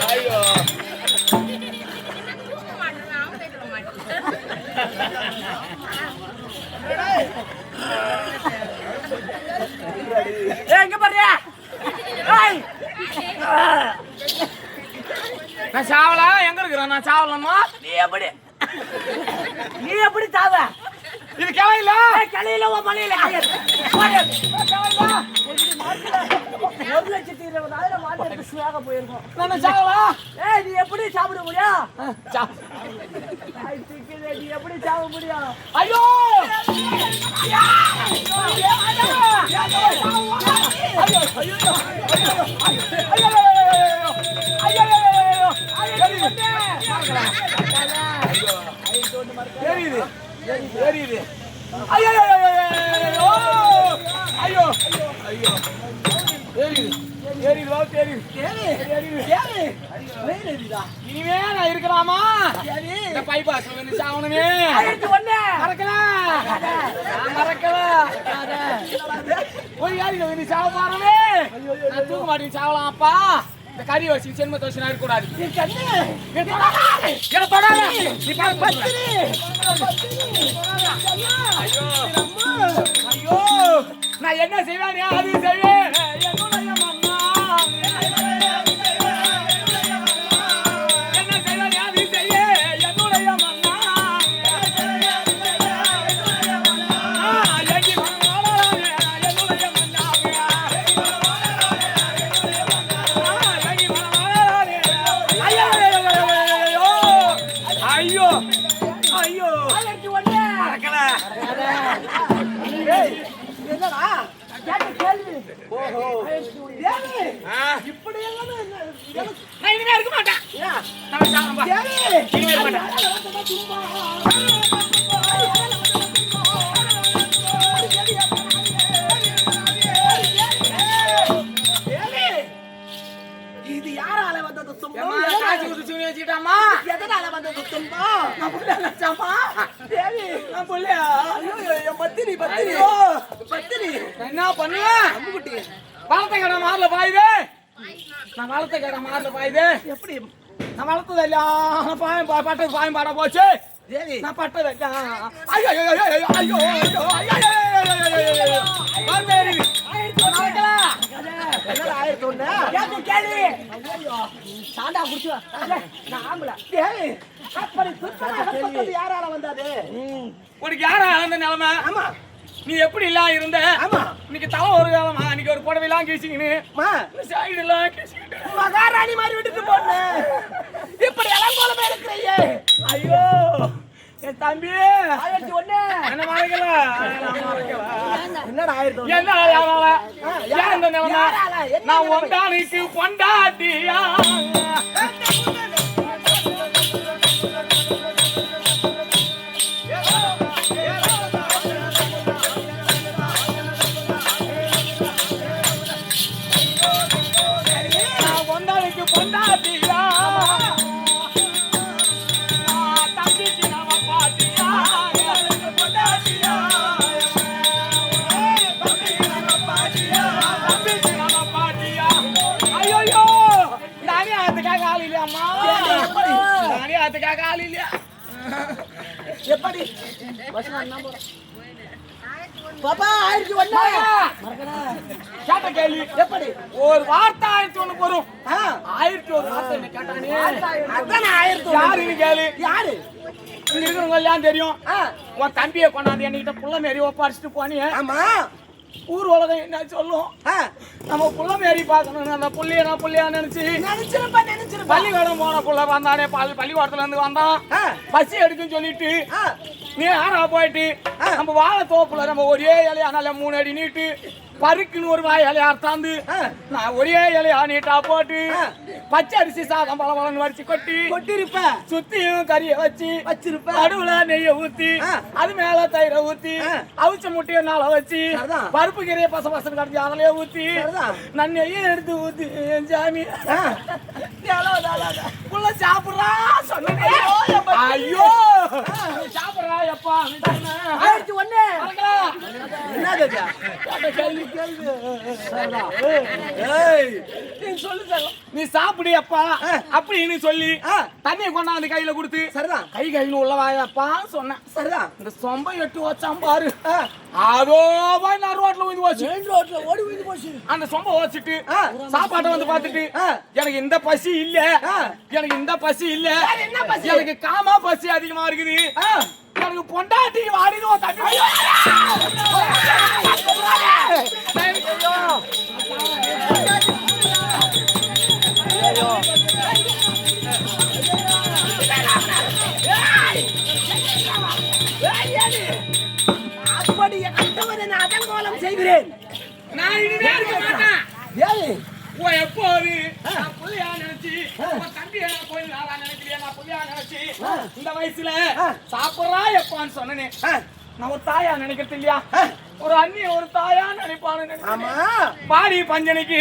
ஐயோ தூக்க மாட்டேன் அவங்க கேட்க மாட்டேன். எங்க பாரு. ஏய், நான் சாவலா எங்க இருக்கிறேன்? நான் சாவலாமா? நீ எப்படி சாவ? இது கிளை இல்ல கிளையில உன் மலையில ஒரு 1,20,000 மாட்டு சுயாக போயிருக்கோம். நான் சாகலா நீ எப்படி சாப்பிட முடியும்? நீ எப்படி சாப்பிட முடியும்? ஐயோ தெரியுது தெரியுது ஐயோ ஐயோ ஐயோ தெரியுது தெரியுது தெரியுது இனிமே நான் இருக்கலாமா இந்த பைபாஸ் வந்து சாவணுமே மறக்கல போய் யாரு வந்து சாவ பாருமே நான் தூக்க மாட்டேன் சாவலாம் அப்பா இந்த கறி வச்சு சென்ம தோசை இருக்க கூடாது ஐயோ நான் என்ன செய்வேன் அது செய்வேன் என்னுடைய மன்னா என்ன செய்வேன் அது செய்ய என்னுடைய மன்னா ஐயோ ஐயோ மறக்கல என்னடா கேட்ட கேள்வி இப்படி நான் இனிமே இருக்க மாட்டேன் நான் சாவறேன் இனிமே இருக்க மாட்டேன் இது யாரால வந்தது துன்பம்? காட்சி குடிச்சு வச்சுட்டாமா எதனால வந்தது துன்பம்? நான் புள்ள நினைச்சாமா? தேவி நான் புள்ள. ஐயோ என் பத்தினி பத்தினி என்ன பண்ணுவேன் வளர்த்த கடை மாறல பாயுது நான் வளர்த்த கடை மாறல பாயுது எப்படி நான் வளர்த்தது எல்லாம் பாயம் பட்டது பாயம் பாட போச்சு தேவி நான் பட்டது ஐயோ ஐயோ ஐயோ ஐயோ ஐயோ ஐயோ என்னடா ஆயிரத்து ஒண்ணு கேட்டு கேள்வி சாண்டா குடிச்சு நான் ஆம்பளை தேவி அப்படி சுத்தம் யாரால வந்தாது உனக்கு யாரா அந்த நிலைமை ஆமா நீ எப்படி எல்லாம் இருந்த ஆமா இன்னைக்கு தலை ஒரு காலமா இன்னைக்கு ஒரு புடவை எல்லாம் கீசிக்கின்னு சைடு எல்லாம் கீசிக்கிட்டு மகாராணி மாதிரி விட்டுட்டு போன இப்படி எல்லாம் போலமே இருக்கிறையே ஐயோ என் தம்பி ஆயிரத்தி ஒண்ணு என்ன மறைக்கல என்னடா ஆயிரத்தி என்ன ஏன் இந்த நிலைமை நான் ஒன்றானுக்கு பொண்டாட்டியா பொண்டாட்டியா தம்பிக்கு நாம பாட்டியா பொண்டாட்டியா தம்பிக்கு நாம பாட்டியா ஐயோ நானே அதுக்காக ஆள் இல்லையாம்மா நானே அதுக்காக ஆள் இல்லையா எப்படி பாப்பா ஆயிரத்தி ஒண்ணு கேட்ட கேள்வி எப்படி ஒரு வார்த்தை 1001 வரும் 1001 வார்த்தை என்ன கேட்டானே அதான் ஆயிரத்தி யாருன்னு கேளு யாரு இங்க இருக்கிறவங்க எல்லாம் தெரியும் உன் தம்பியை கொண்டாந்து என்கிட்ட புள்ள மாரி ஒப்படைச்சிட்டு போனியே ஆமா ஊர் உலகம் என்ன சொல்லும் நம்ம புள்ள மாரி பார்க்கணும் அந்த புள்ளையா நினைச்சு நினைச்சிருப்பா பள்ளிக்கூடம் போன புள்ள வந்தானே பள்ளிக்கூடத்துல இருந்து வந்தான் பசி எடுக்குன்னு சொல்லிட்டு நீ ஆனா போயிட்டு நம்ம வாழை தோப்புல நம்ம ஒரே இலையா நல்ல 3 அடி நீட்டு பருக்குன்னு ஒரு வாய் இலையா அறுத்தாந்து நான் ஒரே இலையா நீட்டா போட்டு பச்சை அரிசி சாதம் பழம் வரிச்சு கொட்டிருப்ப சுத்தியும் கறிய வச்சிருப்ப நடுவுல நெய்ய ஊத்தி அது மேல தயிரை ஊத்தி அவிச்ச முட்டைய நாள வச்சு பருப்பு கீரைய பசம் கடிச்சு அதிலே ஊத்தி நான் நெய்ய எடுத்து ஊத்தி என் சாமி புள்ள சாப்பிடுறா சொன்ன ஐயோ சாப்பிடுறா எப்பா ஆயிரத்தி ஒண்ணு நீ சாப்பிடு அப்பா அப்படின்னு சொல்லி தண்ணியை கொண்டாந்து கையில கொடுத்து சரிதான் கையில உள்ள வாயப்பா சொன்னேன் சரிதான் இந்த சொம்ப 8 வச்சாம் பாரு அதோ போய் நான் ரோட்ல ஊதி போச்சு ரோட்ல ஓடி ஊதி போச்சு அந்த சொம்ப வச்சுட்டு சாப்பாட்டை வந்து பார்த்துட்டு எனக்கு இந்த பசி இல்ல எனக்கு இந்த பசி இல்ல எனக்கு காமா பசி அதிகமா இருக்குது எனக்கு எனக்கு பொண்டாட்டி வாடின்னு உன் தம்பி அப்படி கட்டவரை நான் அதங்கோலம் செய்கிறேன். நான் இனிமே இருக்க மாட்டேன். ஏய் உன் எப்போது நான் புள்ளையா நினைச்சு உன் தம்பி என்ன கோயில் நாளா நினைக்கலையா நான் புள்ளையா நினைச்சு இந்த வயசுல சாப்பிட்றா எப்பான்னு சொன்னேன். நான் ஒரு தாயா நினைக்கிறது இல்லையா? ஒரு அண்ணி ஒரு தாயா நினைப்பானு. ஆமா வாடி பஞ்சனைக்கு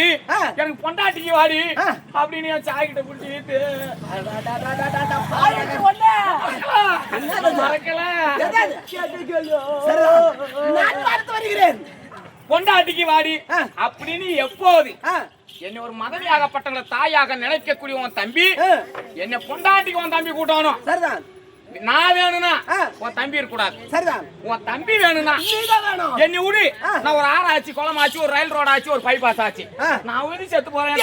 எனக்கு பொண்டாட்டிக்கு வாடி அப்படின்னு என் சாய்கிட்ட குடிச்சு மறக்கல. நான் பார்த்து வருகிறேன். பொண்டாட்டிக்கு வாடி அப்படின்னு எப்போது என்னை ஒரு மதவியாகப்பட்டவங்களை தாயாக நினைக்கக்கூடிய உன் தம்பி என்னை பொண்டாட்டிக்கு உன் தம்பி கூட்டணும். சரிதான். நான் வேணும்னா உன் தம்பி இருக்க கூடாது. சரிதான். உன் தம்பி வேணும்னா என்னை விடு. நான் ஒரு ஆறாச்சு குளமாச்சு ஒரு ரயில் ரோட் ஆச்சு ஒரு பைபாஸ் ஆச்சு நான் உயிரி செத்து போறேன்.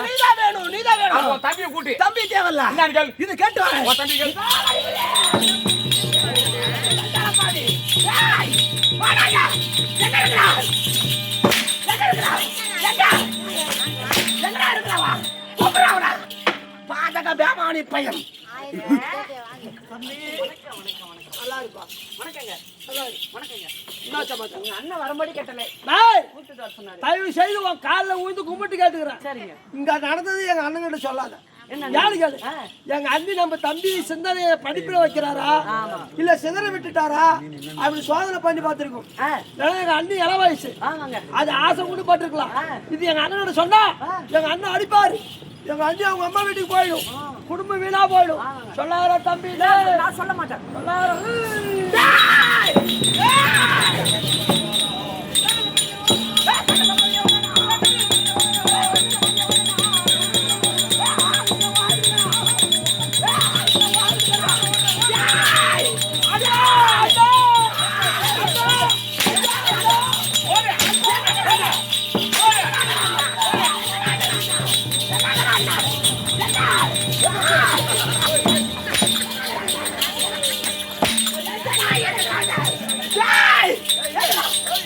நீதான் வேணும். நீதான் வேணும். உன் தம்பியை கூட்டி. தம்பி தேவல்ல. என்னன்னு கேளு. இது கேட்டு வா. உன் தம்பி கேளு. பாதக பேமானி பையன். அண்ணன் வரும்படி கேட்டனே. தயவு செய்து உன் காலில் ஊந்து கும்பிட்டு கேட்டுக்கிறேன். சரிங்க. இங்க நடந்தது எங்க அண்ணன் சொல்லாத. யாரு கேளு. எங்க அண்ணி நம்ம தம்பி சிந்தனைய படிப்பிட வைக்கிறாரா இல்ல சிதற விட்டுட்டாரா அப்படி சோதனை பண்ணி பார்த்திருக்கோம். எங்க அண்ணி இள வயசு அது ஆசை கூட பட்டிருக்கலாம். இது எங்க அண்ணனோட சொன்னா எங்க அண்ணன் அடிப்பாரு. எங்க அண்ணி அவங்க அம்மா வீட்டுக்கு போயிடும். குடும்பம் வீணா போயிடும். சொல்லாத தம்பி. நான் சொல்ல மாட்டேன்.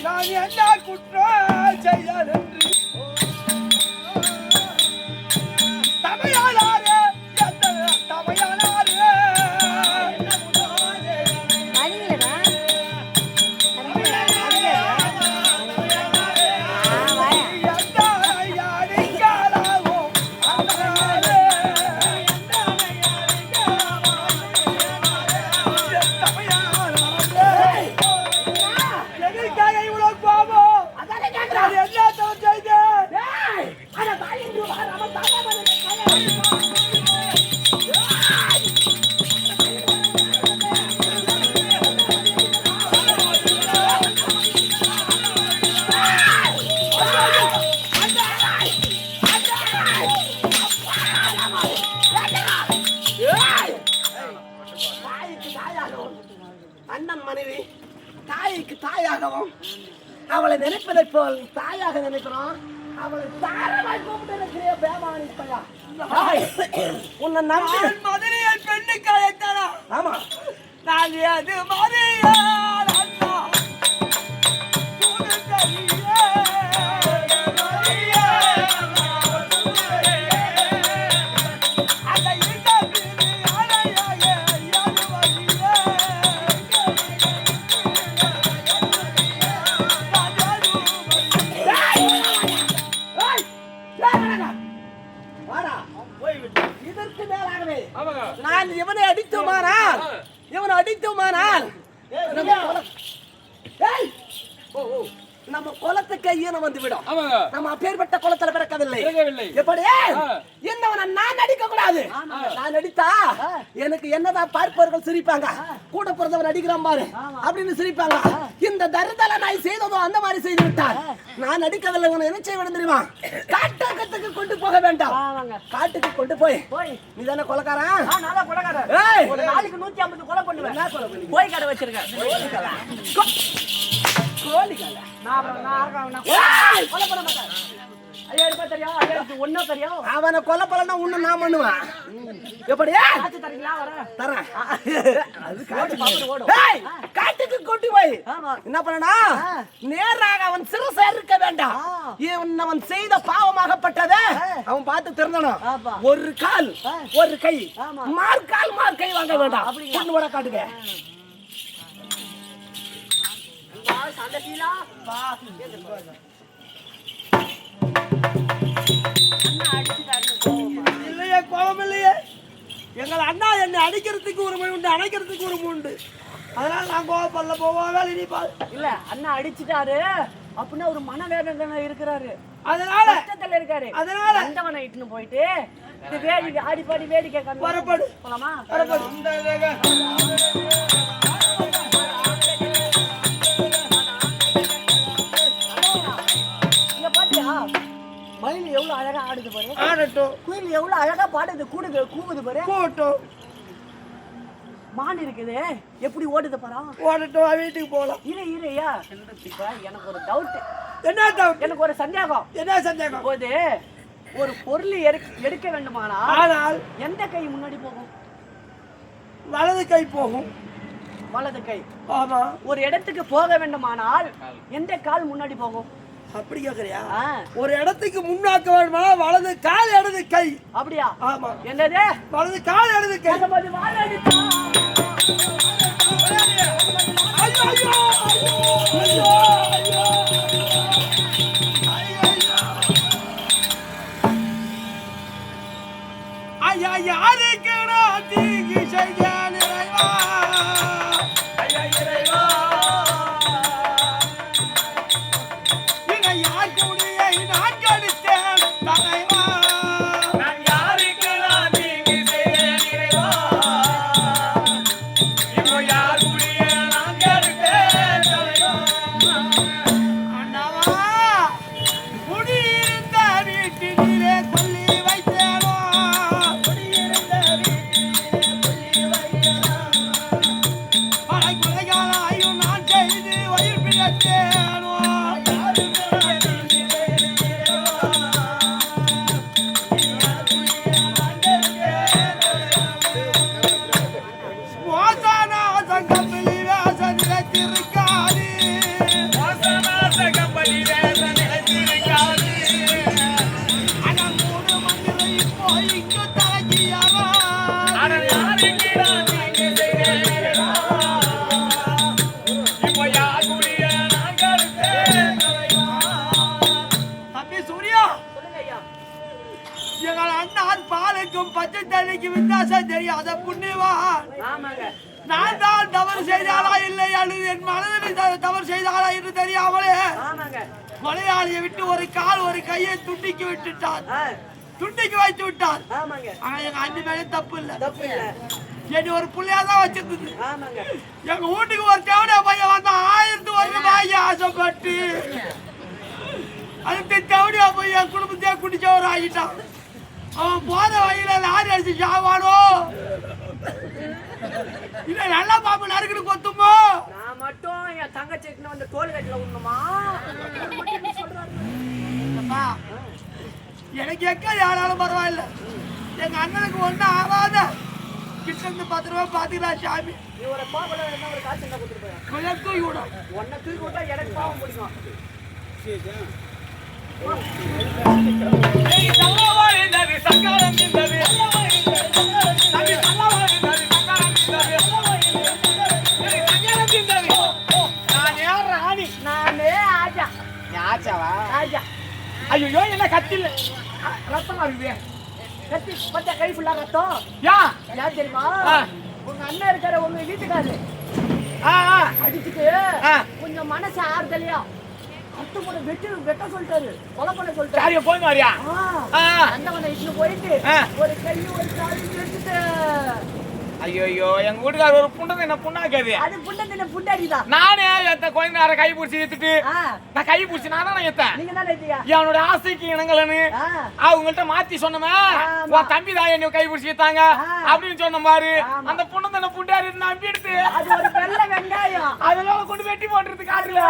நான் என்ன குற்றம் செய்தால் என்று தமையானாரே தமையானாரே அண்ணன் மனைவி தாய்க்கு தாயாகவும் அவளை நினைப்பதை போல் தாயாக நினைக்கிறோம். அவளை தாரமாய் கூப்பிட்டு பேமானி பையா உன்னை நம்பி மதுரையை பெண்ணுக்கு அழைத்தாரா? ஆமா நான் அது மதுரையார் அண்ணா இதற்கு மேலாகவே நான் இவனை அடித்தோமானால் நம்ம குலத்துக்கு ஈனம் வந்துவிடும். நம்ம அப்பேற்பட்ட குலத்துல பிறக்கவில்லை. எப்படி என்னவனை நான் அடிக்க கூடாது. நான் அடித்தா எனக்கு என்னதான் பார்ப்பவர்கள் சிரிப்பாங்க. கூட பிறந்தவன் அடிக்கிறான் பாரு அப்படின்னு சிரிப்பாங்க. இந்த தருதலை நான் செய்ததோ அந்த மாதிரி செய்து விட்டார். நான் அடிக்கவில்லை. உன என்ன செய்ய வேண்டும் தெரியுமா? காட்டுக்கு கொண்டு போக வேண்டாம். காட்டுக்கு கொண்டு போய் நீ தானே கொலைக்காரன். ஒரு நாளைக்கு 150 கொலை பண்ணுவேன். போய் கடை வச்சிருக்கேன். ஐயா இருப்பா தெரியும் ஐயா ஒன்னும் தெரியும் அவனை கொலை பண்ணா உன்ன நான் பண்ணுவேன் எப்படி காசு தரீங்களா வரேன் தரேன் அது காசு பாப்படு ஓடும் ஏய் காட்டுக்கு கொட்டி போய் ஆமா என்ன பண்ணனா நேராக அவன் சிரசை இருக்க வேண்டாம் அவன் செய்த பாவமாகப்பட்டத அவன் பார்த்து திருந்தணும் ஒரு கால் ஒரு கை மார் கை வாங்க வேண்டாம் கொண்டு வர காட்டுங்க சண்டசீலா வா இல்லையே கோபம் இல்லையே எங்கள் அண்ணா என்னை அடிக்கிறதுக்கு ஒரு மணி உண்டு அணைக்கிறதுக்கு ஒரு மணி உண்டு அதனால நான் கோவப்படல போவோம் வேலை நீ பாரு இல்ல அண்ணா அடிச்சிட்டாரு அப்படின்னா ஒரு மனவேதனை இருக்கிறாரு அதனால கஷ்டத்துல இருக்காரு அதனால அந்தவனை இட்டுன்னு போயிட்டு இந்த வேடிக்கை ஆடிப்பாடி வேடிக்கை கண்டு வரப்படு போலாமா வரப்படு இங்க பாத்தியா மயில் எவ்வளவு அழகா ஆடுது பாரு ஆடட்டும் குயில் எவ்வளவு அழகா பாடுது கூவுது பாரு போட்டோம் மான் இருக்குது எப்படி ஓடுது பாரா ஓடட்டும் வீட்டுக்கு போகலாம் ஐயா இப்ப எனக்கு ஒரு டவுட் என்ன டவுட் எனக்கு ஒரு சந்தேகம் என்ன சந்தேகம் போது ஒரு பொருள் எடுக்க வேண்டுமானா ஆனால் எந்த கை முன்னாடி போகும் வலது கை போகும் வலது கை ஆமா ஒரு இடத்துக்கு போக வேண்டுமானால் எந்த கால் முன்னாடி போகும் அப்படி கேக்குறியா ஒரு இடத்துக்கு முன்னாக்க வேணுமா வலது கால் இடது கை அப்படியா ஆமா என்னது வலது கால் இடது கை ஐயா யாருக்கு நான் தீங்கி செய்தேன் இறைவா ஐயா இறைவா இங்க யாருக்கு உடைய நான் கடித்தேன் தலைவா நான் யாருக்கு நான் தீங்கி செய்தேன் இறைவா இப்போ யாருடைய நான் கடித்தேன் தலைவா அண்ணாவா குடியிருந்த வீட்டினிலே கொல்லி வைத்தேனோ பல கொலைகளாயும் நான் செய்து வயிறு பிழைத்தேனோ மோசனா சங்கப்பிலி வேச நிலைத்திருக்காது அண்ணன் மூணு மந்திரை போய் இங்கு தலைக்கியாரா தம்பி சூர்யா சொல்லுங்க ஐயா எங்கள் அண்ணான் பாலுக்கும் பச்சை தண்ணிக்கு வித்தியாசம் தெரியாத புண்ணியவான் ஆமாங்க நான் தான் தவறு செய்தாளா இல்லை அல்லது என் மனதில் தவறு செய்தாளா என்று தெரியாமலே ஆமாங்க கொலையாளியை விட்டு ஒரு கால் ஒரு கையை துண்டிக்கு விட்டுட்டான் துண்டிக்கு வைத்து விட்டான் ஆமாங்க ஆனா எங்க அண்ணி மேலே தப்பு இல்ல தப்பு இல்ல என்னை ஒரு புள்ளையாதான் வச்சிருந்தது ஆமாங்க எங்க வீட்டுக்கு ஒரு தேவடைய பையன் வந்தா 1001 ரூபாய்க்கு ஆசைப்பட்டு அதுக்கு தேவடியா போய் என் குடும்பத்தையே குடிச்சவர் ஆகிட்டான் அவன் போத வழியில லாரி அடிச்சு சாவானோ இல்ல நல்லா பாம்பு நறுக்குன்னு கொத்துமோ நான் மட்டும் என் தங்கச்சிக்கு வந்து தோல் கட்டில விடணுமா அப்பா, எனக்கு எக்க யாராலும் பரவாயில்ல எங்க அண்ணனுக்கு ஒண்ணும் ஆகாத கிட்ட இருந்து 10 ரூபாய் பாத்துக்கலாம் சாமி நீ ஒரு பாப்பட என்ன ஒரு காசு என்ன கொடுத்துட்டு போய் கொஞ்சம் தூக்கி விடும் உன்னை தூக்கி விட்டா எனக்கு பாவம் பிடிக்கும் நானே ஆஜா ஆஜா ஐயோ என்ன கத்தில ரத்தமா இருக்கு கத்தி பச்சை கை ஃபுல்லா ரத்தம் யா யார் தெரியுமா உங்க அண்ணன் இருக்காரு உங்க வீட்டுக்காரு அடிச்சுட்டு கொஞ்சம் மனசு ஆறுதலையா அத்து போட வெட்ட சொல்லிட்டாரு கொலை பண்ண சொல்லிட்டாரு யாரையும் போய் மாறியா அந்தவனை இட்டுன்னு போயிட்டு ஒரு கை ஒரு கால் எடுத்துட்டு ஐயோ எங்க வீட்டுக்காரர் ஒரு புண்டை என்ன புண்ணாக்காது. அது புண்டை புண்டாடிதான். நானே எத்த குழந்தையார கை பிடிச்சி எடுத்துட்டு நான் கை பிடிச்சி நான் எத்தேன். நீங்க தான் எடுத்தீங்க. என்னோட ஆசைக்கு இணங்கலன்னு அவங்கள்ட்ட மாத்தி சொன்னமே உன் தம்பி தான் என்ன கை பிடிச்சி எடுத்தாங்க அப்படின்னு சொன்ன மாதிரி அந்த புண்ணை என்ன புண்டாடி நம்பி எடுத்து அது ஒரு வெள்ளை வெங்காயம். அதெல்லாம் கொண்டு வெட்டி போட்டுறது காட்டுல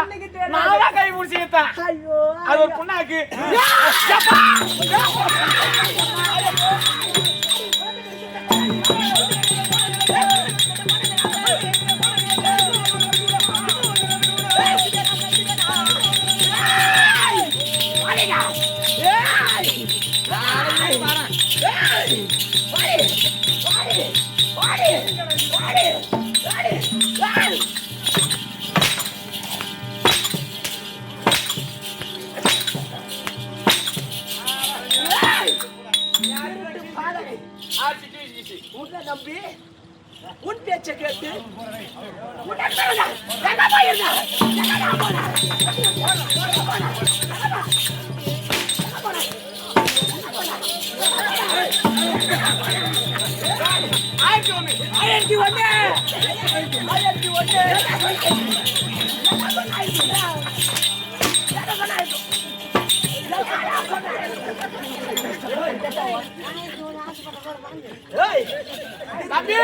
நான் தான் கை பிடிச்சி எடுத்தேன். ஐயோ அது ஒரு புண்ணாக்கு. உன்னை நம்பி உன் பேச்ச கேட்டு தம்பி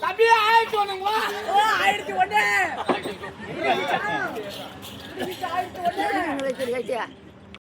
தம்பி ஆயிரத்தி ஒண்ணுங்களா? ஆயிரத்தி ஒண்ணு